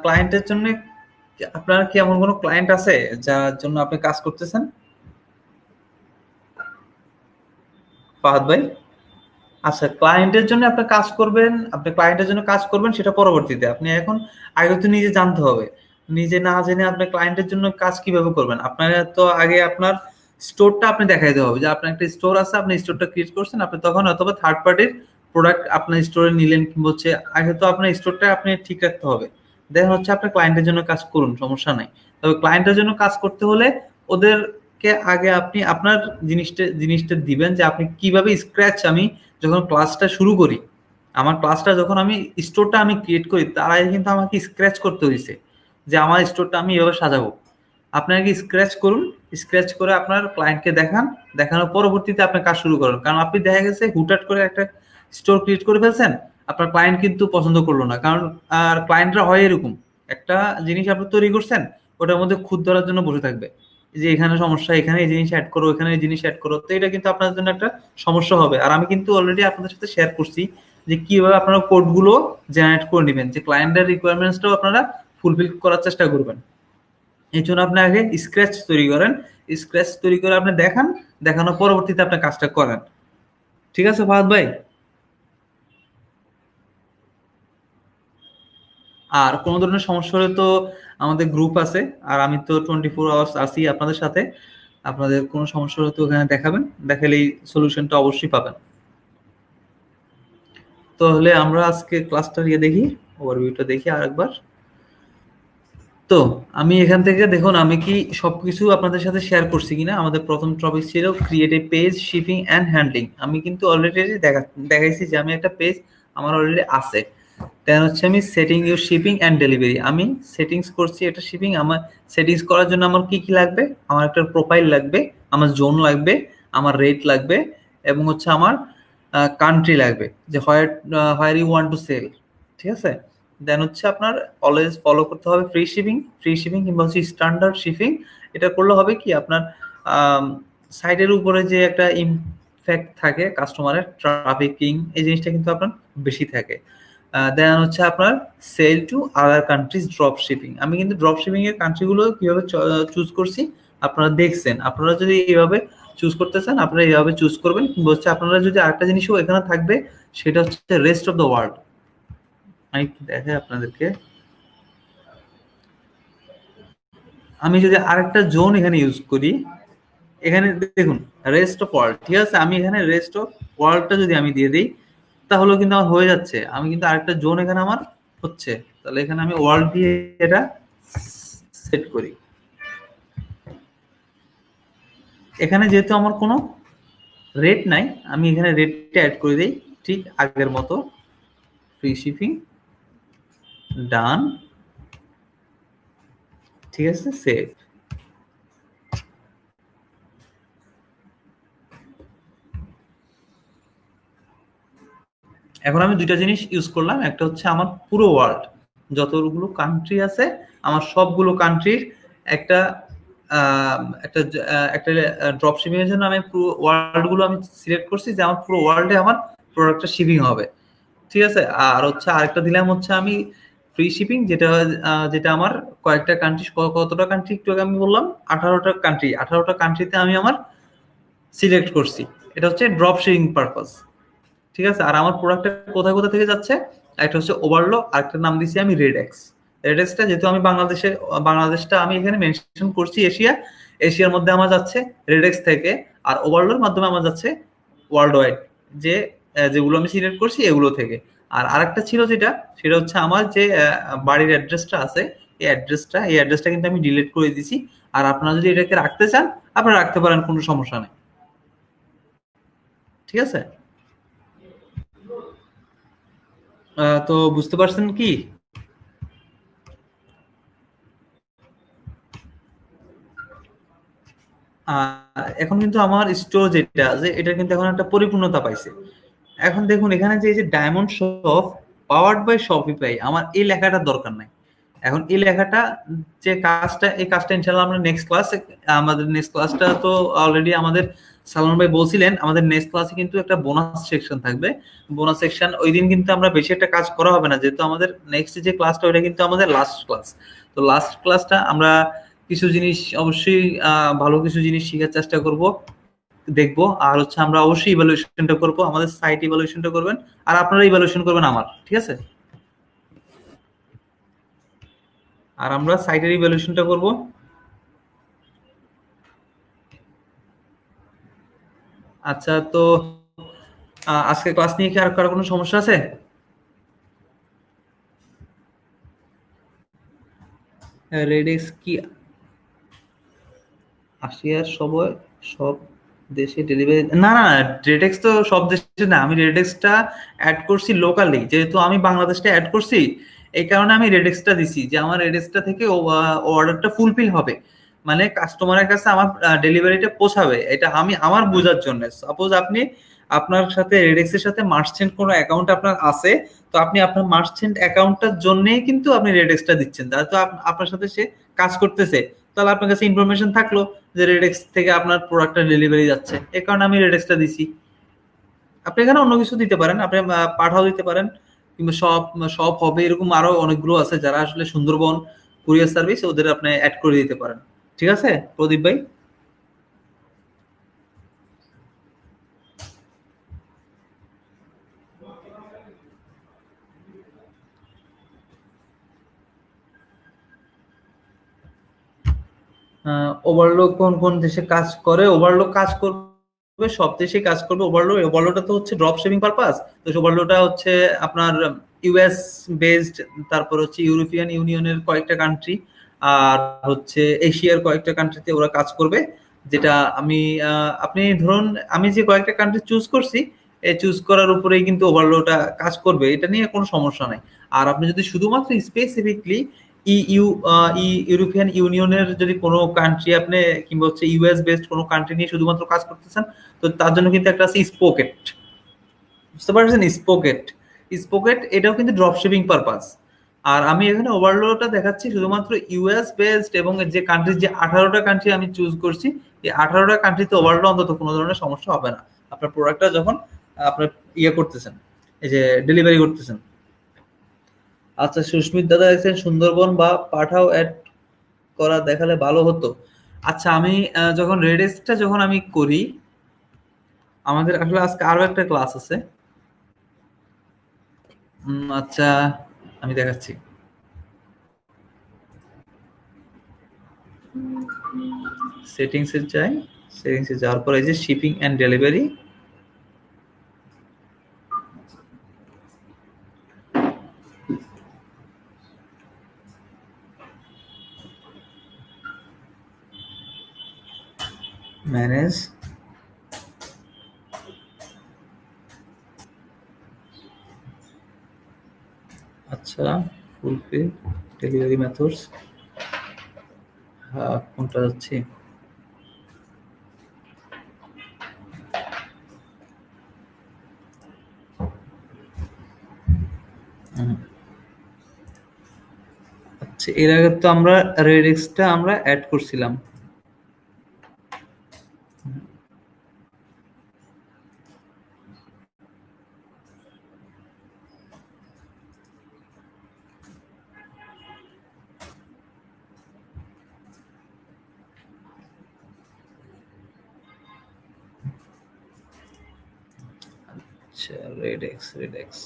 ক্লায়েন্টের জন্য আপনার কি এমন কোনো ক্লায়েন্ট আছে যার জন্য আপনি কাজ করতেছেন ফাহাদ ভাই? আচ্ছা, ক্লায়েন্টের জন্য আপনি কাজ করবেন, আপনি ক্লায়েন্টের জন্য কাজ করবেন সেটা পরবর্তীতে। আপনি এখন আগে তো নিজে জানতে হবে। নিজে না জেনে আপনি ক্লায়েন্টের জন্য কাজ কিভাবে করবেন? আপনার তো আগে আপনার স্টোরটা আপনি দেখাইতে হবে যে আপনার একটা স্টোর আছে, আপনি স্টোরটা ক্রিয়েট করছেন, আপনি তখন অথবা থার্ড পার্টির প্রোডাক্ট আপনার স্টোরে নিলেন, কিংবা হচ্ছে আগে তো আপনার স্টোরটা আপনি ঠিক রাখতে হবে। দেন হচ্ছে আপনার ক্লায়েন্টের জন্য কাজ করুন, সমস্যা নাই। তবে ক্লায়েন্টের জন্য কাজ করতে হলে ওদেরকে আগে আপনি আপনার জিনিসটা দিবেন যে আপনি কিভাবে স্ক্র্যাচ, আমি যখন ক্লাসটা শুরু করি, আমার ক্লাসটা যখন আমি স্টোরটা আমি ক্রিয়েট করি, তার আগে কিন্তু আমাকে স্ক্র্যাচ করতে হয়েছে যে আমার স্টোরটা আমি এভাবে সাজাবো। আপনি আগে স্ক্র্যাচ করুন, স্ক্র্যাচ করে আপনার ক্লায়েন্টকে দেখান, দেখানোর পরবর্তীতে আপনি কাজ শুরু করেন। কারণ আপনি দেখা গেছে হুটহাট করে একটা স্টোর ক্রিয়েট করে ফেলছেন, আপনার ক্লায়েন্ট কিন্তু পছন্দ করলো না। কারণ আর ক্লায়েন্টরা হয় এরকম, একটা জিনিস আপনি তৈরি করছেন, ওটার মধ্যে খুঁত ধরার জন্য বসে থাকবে যে এখানে সমস্যা, এখানে এই জিনিস অ্যাড করো, এখানে এই জিনিস অ্যাড করো। তো এটা কিন্তু আপনার জন্য একটা সমস্যা হবে। আর আমি কিন্তু অলরেডি আপনাদের সাথে শেয়ার করছি যে কিভাবে আপনারা কোডগুলো জেনারেট করে নেবেন, যে ক্লায়েন্টের রিকোয়ারমেন্টসটাও আপনারা ফুলফিল করার চেষ্টা করবেন। এই জন্য আপনি আগে স্ক্র্যাচ তৈরি করেন, স্ক্র্যাচ তৈরি করে আপনি দেখান, দেখানোর পরবর্তীতে আপনি কাজটা করেন। ঠিক আছে ফাহাদ ভাই? আর কোনো ধরনের সমস্যা হলে তো আমাদের গ্রুপ আছে, আর আমি তো 24 আওয়ার্স আছি আপনাদের সাথে। আপনাদের কোনো সমস্যা হলে তো ওখানে দেখাবেন, দেখালেই সলিউশনটা অবশ্যই পাবেন। তাহলে আমরা আজকে ক্লাসটা দেখি, ওভারভিউটা দেখি আরেকবার। তো আমি এখান থেকে দেখুন আমি কি সবকিছু আপনাদের সাথে শেয়ার করছি কিনা। আমাদের প্রথম টপিক ছিল create a page, shipping and handling. আমি কিন্তু অলরেডি দেখাইছি যে আমি একটা পেজ আমার অলরেডি আছে। দেন হচ্ছে আমি setting your shipping and delivery, আমি সেটিংস করছি এটা শিপিং। আমার সেটিংস করার জন্য আমার কি কি লাগবে? আমার একটা প্রোফাইল লাগবে, আমার জোন লাগবে, আমার রেট লাগবে, এবং হচ্ছে আমার কান্ট্রি লাগবে, যে where you want to sell. ঠিক আছে? দেন হচ্ছে আপনার অলওয়েজ ফলো করতে হবে ফ্রি শিপিং কিংবা হচ্ছে স্ট্যান্ডার্ড শিপিং। এটা করলে হবে কি আপনার সাইটের উপরে যে একটা ইমপ্যাক্ট থাকে কাস্টমারের ট্রাফিকিং, এই জিনিসটা কিন্তু আপনার বেশি থাকে। দেন হচ্ছে আপনার sell to other countries drop shipping. আমি কিন্তু ড্রপ শিপিং এর কান্ট্রিগুলো কিভাবে চুজ করছি আপনারা দেখছেন। আপনারা যদি এইভাবে চুজ করতে চান, আপনারা এইভাবে চুজ করবেন। কিংবা হচ্ছে আপনারা যদি আরেকটা জিনিসও এখানে থাকবে, সেটা হচ্ছে রেস্ট অফ দ্য ওয়ার্ল্ড। আমি দেখাই আপনাদেরকে, আমি যদি আরেকটা জোন এখানে ইউজ করি, এখানে দেখুন রেস্ট অফ ওয়ার্ল্ড। ঠিক আছে? আমি এখানে রেস্ট অফ ওয়ার্ল্ডটা যদি আমি দিয়ে দিই, তাহলে কিন্তু আমার হয়ে যাচ্ছে। আমি কিন্তু আরেকটা জোন এখানে আমার হচ্ছে, তাহলে এখানে আমি ওয়ার্ল্ড দিয়ে এটা সেট করি। এখানে যেহেতু আমার কোনো রেট নাই, আমি এখানে রেটটা অ্যাড করে দিই ঠিক আগের মতো, ফ্রি শিপিং, ডান। ঠিক আছে, সেভ। এখন আমি দুইটা জিনিস ইউজ করলাম, একটা হচ্ছে আমার পুরো ওয়ার্ল্ড, যতগুলো কান্ট্রি আছে আমার সবগুলো কান্ট্রির একটা একটা একটা ড্রপ শিপিং এর জন্য আমি পুরো ওয়ার্ল্ড গুলো আমি সিলেক্ট করছি যে আমার পুরো ওয়ার্ল্ডে আমার প্রোডাক্টটা শিপিং হবে। ঠিক আছে? আর হচ্ছে আরেকটা দিলাম হচ্ছে আমি ফ্রি শিপিং, যেটা আমার কয়েকটা কান্ট্রি, কতটা কান্ট্রি একটু আগে আমি বললাম 18টা কান্ট্রি, 18টা কান্ট্রিতে আমি আমার সিলেক্ট করছি। এটা হচ্ছে ড্রপ শিপিং পারপাস। ঠিক আছে? আর আমার প্রোডাক্টটা কোথায় কোথা থেকে যাচ্ছে, একটা হচ্ছে ওভারলো, আরেকটা নাম দিছি আমি রেডেক্স। রেডেক্সটা যেহেতু আমি বাংলাদেশটা আমি এখানে মেনশন করছি এশিয়ার মধ্যে আমার যাচ্ছে রেডেক্স থেকে, আর ওভারলোর মাধ্যমে আমার যাচ্ছে ওয়ার্ল্ড ওয়াইড, যেগুলো আমি সিলেক্ট করছি এগুলো থেকে। আর আরেকটা ছিল যেটা, সেটা হচ্ছে আমার যে বাড়ির অ্যাড্রেসটা আছে, এই অ্যাড্রেসটা কিন্তু আমি ডিলিট করে দিছি। আর আপনারা যদি এটাকে রাখতে চান আপনারা রাখতে পারেন, কোনো সমস্যা নেই। ঠিক আছে, তো বুঝতে পারছেন কি? এখন কিন্তু আমার স্টোর যেটা আছে এটা কিন্তু এখন একটা পরিপূর্ণতা পাইছে। এখন দেখুন এখানে যে এই যে diamond shop powered by Shopify, আমার এই লেখাটার দরকার নাই। এখন এই লেখাটা যে কাজটা, এই কাজটা ইনশাআল্লাহ আমরা নেক্সট ক্লাসে, আমাদের নেক্সট ক্লাসটা তো অলরেডি আমাদের সালমান ভাই বলছিলেন আমাদের নেক্সট ক্লাসে কিন্তু একটা বোনাস সেকশন থাকবে। বোনাস সেকশন ওই দিন কিন্তু আমরা বেশি একটা কাজ করা হবে না, যেহেতু আমাদের নেক্সট যে ক্লাসটা ওইটা কিন্তু আমাদের লাস্ট ক্লাস। তো লাস্ট ক্লাসটা আমরা কিছু জিনিস অবশ্যই ভালো কিছু জিনিস শেখার চেষ্টা করব, দেখবো। আর হচ্ছে আমরা অবশ্যই ইভালুয়েশনটা করব, আমাদের সাইট ইভালুয়েশনটা করবেন আর আপনারা ইভালুয়েশন করবেন আমার, ঠিক আছে? আর আমরা সাইটের ইভালুয়েশনটা করব। আচ্ছা, তো আজকে ক্লাস নিয়ে কি আর কারো কোনো সমস্যা আছে? রেডিক্স কি আসিয়ার সব দেশে ডেলিভারি? না না, রেডেক্স তো সব দেশে না, আমি রেডেক্সটা অ্যাড করছি লোকালি, যেহেতু আমি বাংলাদেশটা অ্যাড করছি এই কারণে আমি রেডেক্সটা দিছি যে আমার রেডেক্সটা থেকে অর্ডারটা ফুলফিল হবে, মানে কাস্টমারের কাছে আমার ডেলিভারিটা পৌঁছাবে, এটা আমি আমার বোঝার জন্য। সাপোজ আপনি আপনার সাথে রেডেক্সের সাথে মার্চেন্ট কোনো অ্যাকাউন্ট আপনার আছে, তো আপনি আপনার মার্চেন্ট অ্যাকাউন্টটার জন্যই কিন্তু আপনি রেডেক্সটা দিচ্ছেন, তো আপনার সাথে সে কাজ করতেছে, তাহলে আপনার কাছে ইনফরমেশন থাকলো যে রেডেক্স থেকে আপনার প্রোডাক্টটা ডেলিভারি যাচ্ছে, এই কারণে আমি রেডেক্সটা দিছি। আপনি এখানে অন্য কিছু দিতে পারেন, আপনি পাঠাও দিতে পারেন, কিংবা সব সব হবে, এরকম আরো অনেকগুলো আছে যারা আসলে সুন্দরবন কুরিয়ার সার্ভিস, ওদের আপনি অ্যাড করে দিতে পারেন। ঠিক আছে প্রদীপ ভাই? ওভারলোক কোন কোন দেশে কাজ করে? ওভারলোক কাজ করবে সব দেশে কাজ করবে। ওভারলোটা তো হচ্ছে ড্রপ শিপিং পারপাস। তো ওভারলোটা হচ্ছে আপনার ইউএস বেসড, তারপর হচ্ছে ইউরোপিয়ান ইউনিয়নের কয়েকটা কান্ট্রি, আর হচ্ছে এশিয়ার কয়েকটা কান্ট্রিতে ওরা কাজ করবে। যেটা আমি আপনি ধরুন আমি যে কয়েকটা কান্ট্রি চুজ করছি, এই চুজ করার উপরেই কিন্তু ওভারলোটা কাজ করবে, এটা নিয়ে কোনো সমস্যা নাই। আর আপনি যদি শুধুমাত্র স্পেসিফিকলি ইইউ ইউরোপিয়ান ইউনিয়নের যদি কোনো কান্ট্রি আপনি, কিংবা হচ্ছে ইউএস বেসড কোনো কান্ট্রি নিয়ে শুধুমাত্র কাজ করতেছেন, তো তার জন্য কিন্তু একটা আছে স্পোকেট। বুঝতে পারছেন? স্পোকেট, স্পোকেট এটাও কিন্তু ড্রপ শিপিং পারপাস। আর আমি এখানে ওভারলোটা দেখাচ্ছি শুধুমাত্র ইউএস বেসড, এবং যে কান্ট্রি, যে 18টা কান্ট্রি আমি চুজ করছি, এই 18টা কান্ট্রিতে ওভারলো অন্তত কোনো ধরনের সমস্যা হবে না আপনার প্রোডাক্টটা যখন আপনার ইয়ে করতেছেন, এই যে ডেলিভারি করতেছেন। আচ্ছা, সুস্মিত দাদা এসেছেন, সুন্দরবন বা পাঠাও অ্যাড করা দেখালে ভালো হতো। আচ্ছা, আমি যখন রেডেক্সটা যখন আমি করি, আমাদের আসলে আজকে আরো একটা ক্লাস আছে। আচ্ছা, আমি দেখাচ্ছি। সেটিংসে যাই, সেটিংসে যাওয়ার পর এই যে শিপিং এন্ড ডেলিভারি, ম্যানেজ, আচ্ছা, ফুলফিল ডেলিভারি মেথডস, কোনটা যাচ্ছে? আচ্ছা, এর আগে তো আমরা রেডেক্সটা আমরা অ্যাড করছিলাম। আচ্ছা, রেডেক্স রেডেক্স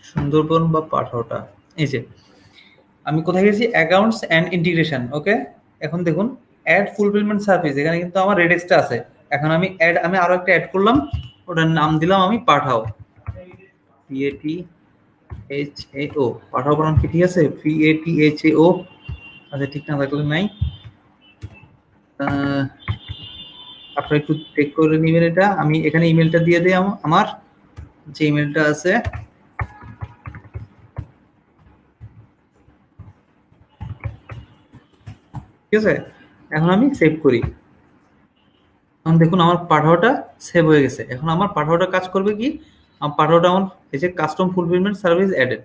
সুন্দরবন বা পাঠাওটা, এই যে আমি কোথায় গেছি, অ্যাকাউন্টস এন্ড ইন্টিগ্রেশন। ওকে, এখন দেখুন অ্যাড ফুলফিলমেন্ট সার্ভিস, এখানে কিন্তু আমার রেডেক্সটা আছে। এখন আমি আরো একটা অ্যাড করলাম, ওটার নাম দিলাম আমি পাঠাও, PATHAO, পাঠাও বানান কি ঠিক আছে? PATHAO। আচ্ছা ঠিক না থাকলে নাই, আপনারা একটু চেক করে নেবেন এটা। আমি এখানে ইমেলটা দিয়ে দিই, আমার যে ইমেলটা আছে। ঠিক আছে, এখন আমি সেভ করি। এখন দেখুন আমার পাঠাওটা সেভ হয়ে গেছে। এখন আমার পাঠাওটা কাজ করবে কি, আমার পাঠাওটা আমার এই যে কাস্টম ফুলফিলমেন্ট সার্ভিস অ্যাডেড।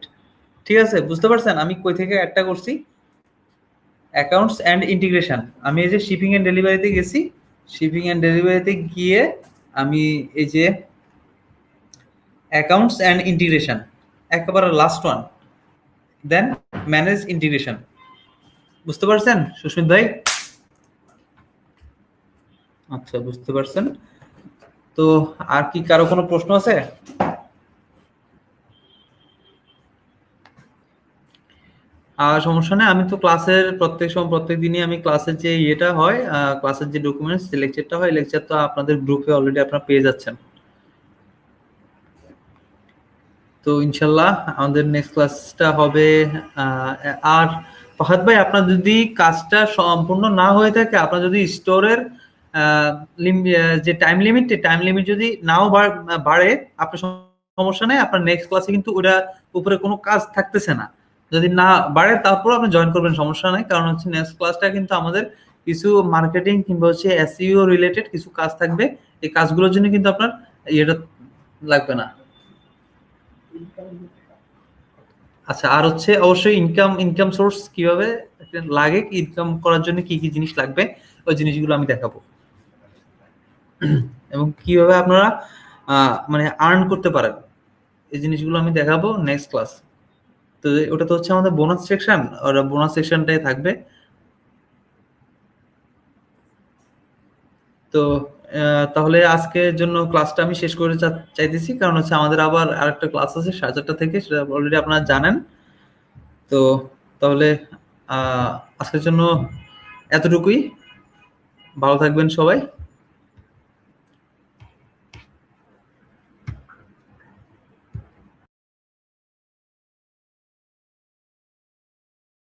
ঠিক আছে, বুঝতে পারছেন আমি কই থেকে অ্যাডটা করছি? Accounts and integration. আমি এই যে শিপিং এন্ড ডেলিভারিতে গেছি, শিপিং এন্ড ডেলিভারিতে গিয়ে আমি এই যে অ্যাকাউন্টস অ্যান্ড ইন্টিগ্রেশন একেবারে লাস্ট ওয়ান, দেন ম্যানেজ ইন্টিগ্রেশন। বুঝতে পারছেন সুস্মিত ভাই? আচ্ছা বুঝতে পারছেন। তো আর কি কারো কোনো প্রশ্ন আছে? সমস্যা নেই, আমি তো ক্লাসের প্রত্যেক দিনই আমি ক্লাসের যে ইয়েটা হয়, ক্লাসের যে ডকুমেন্টস লেকচারটা হয়, লেকচার তো আপনাদের গ্রুপে অলরেডি আপনারা পেয়ে যাচ্ছেন। তো ইনশাল্লাহ আমাদের নেক্সট ক্লাসটা হবে। আর ফাহাদ ভাই, আপনার যদি কাজটা সম্পূর্ণ না হয়ে থাকে, আপনার যদি স্টোরের যে টাইম লিমিট যদি নাও বাড়ে, আপনার সমস্যা নেই, আপনার নেক্সট ক্লাসে কিন্তু ওটা উপরে কোনো কাজ থাকতেছে না। যদি না বাড়ে তারপর আপনি জয়েন করবেন, সমস্যা নাই। কারণ হচ্ছে নেক্সট ক্লাসটা কিন্তু আমাদের কিছু মার্কেটিং কিংবা হচ্ছে এসইও রিলেটেড কিছু কাজ থাকবে। এই কাজগুলোর জন্য কিন্তু আপনার ইয়েটা লাগবে না। আচ্ছা, আর হচ্ছে অবশ্যই ইনকাম সোর্স কিভাবে লাগে, ইনকাম করার জন্য কি কি জিনিস লাগবে, ওই জিনিসগুলো আমি দেখাবো, এবং কিভাবে আপনারা মানে আর্ন করতে পারেন, এই জিনিসগুলো আমি দেখাবো নেক্সট ক্লাস। তো ওটা তো হচ্ছে আমাদের বোনাস সেকশন, ওরা বোনাস সেকশনটাই থাকবে। তো তাহলে আজকের জন্য ক্লাসটা আমি শেষ করে চাইতেছি, কারণ হচ্ছে আমাদের আবার আরেকটা ক্লাস আছে 4:30 থেকে, সেটা অলরেডি আপনারা জানেন। তো তাহলে আজকের জন্য এতটুকুই। ভালো থাকবেন সবাই।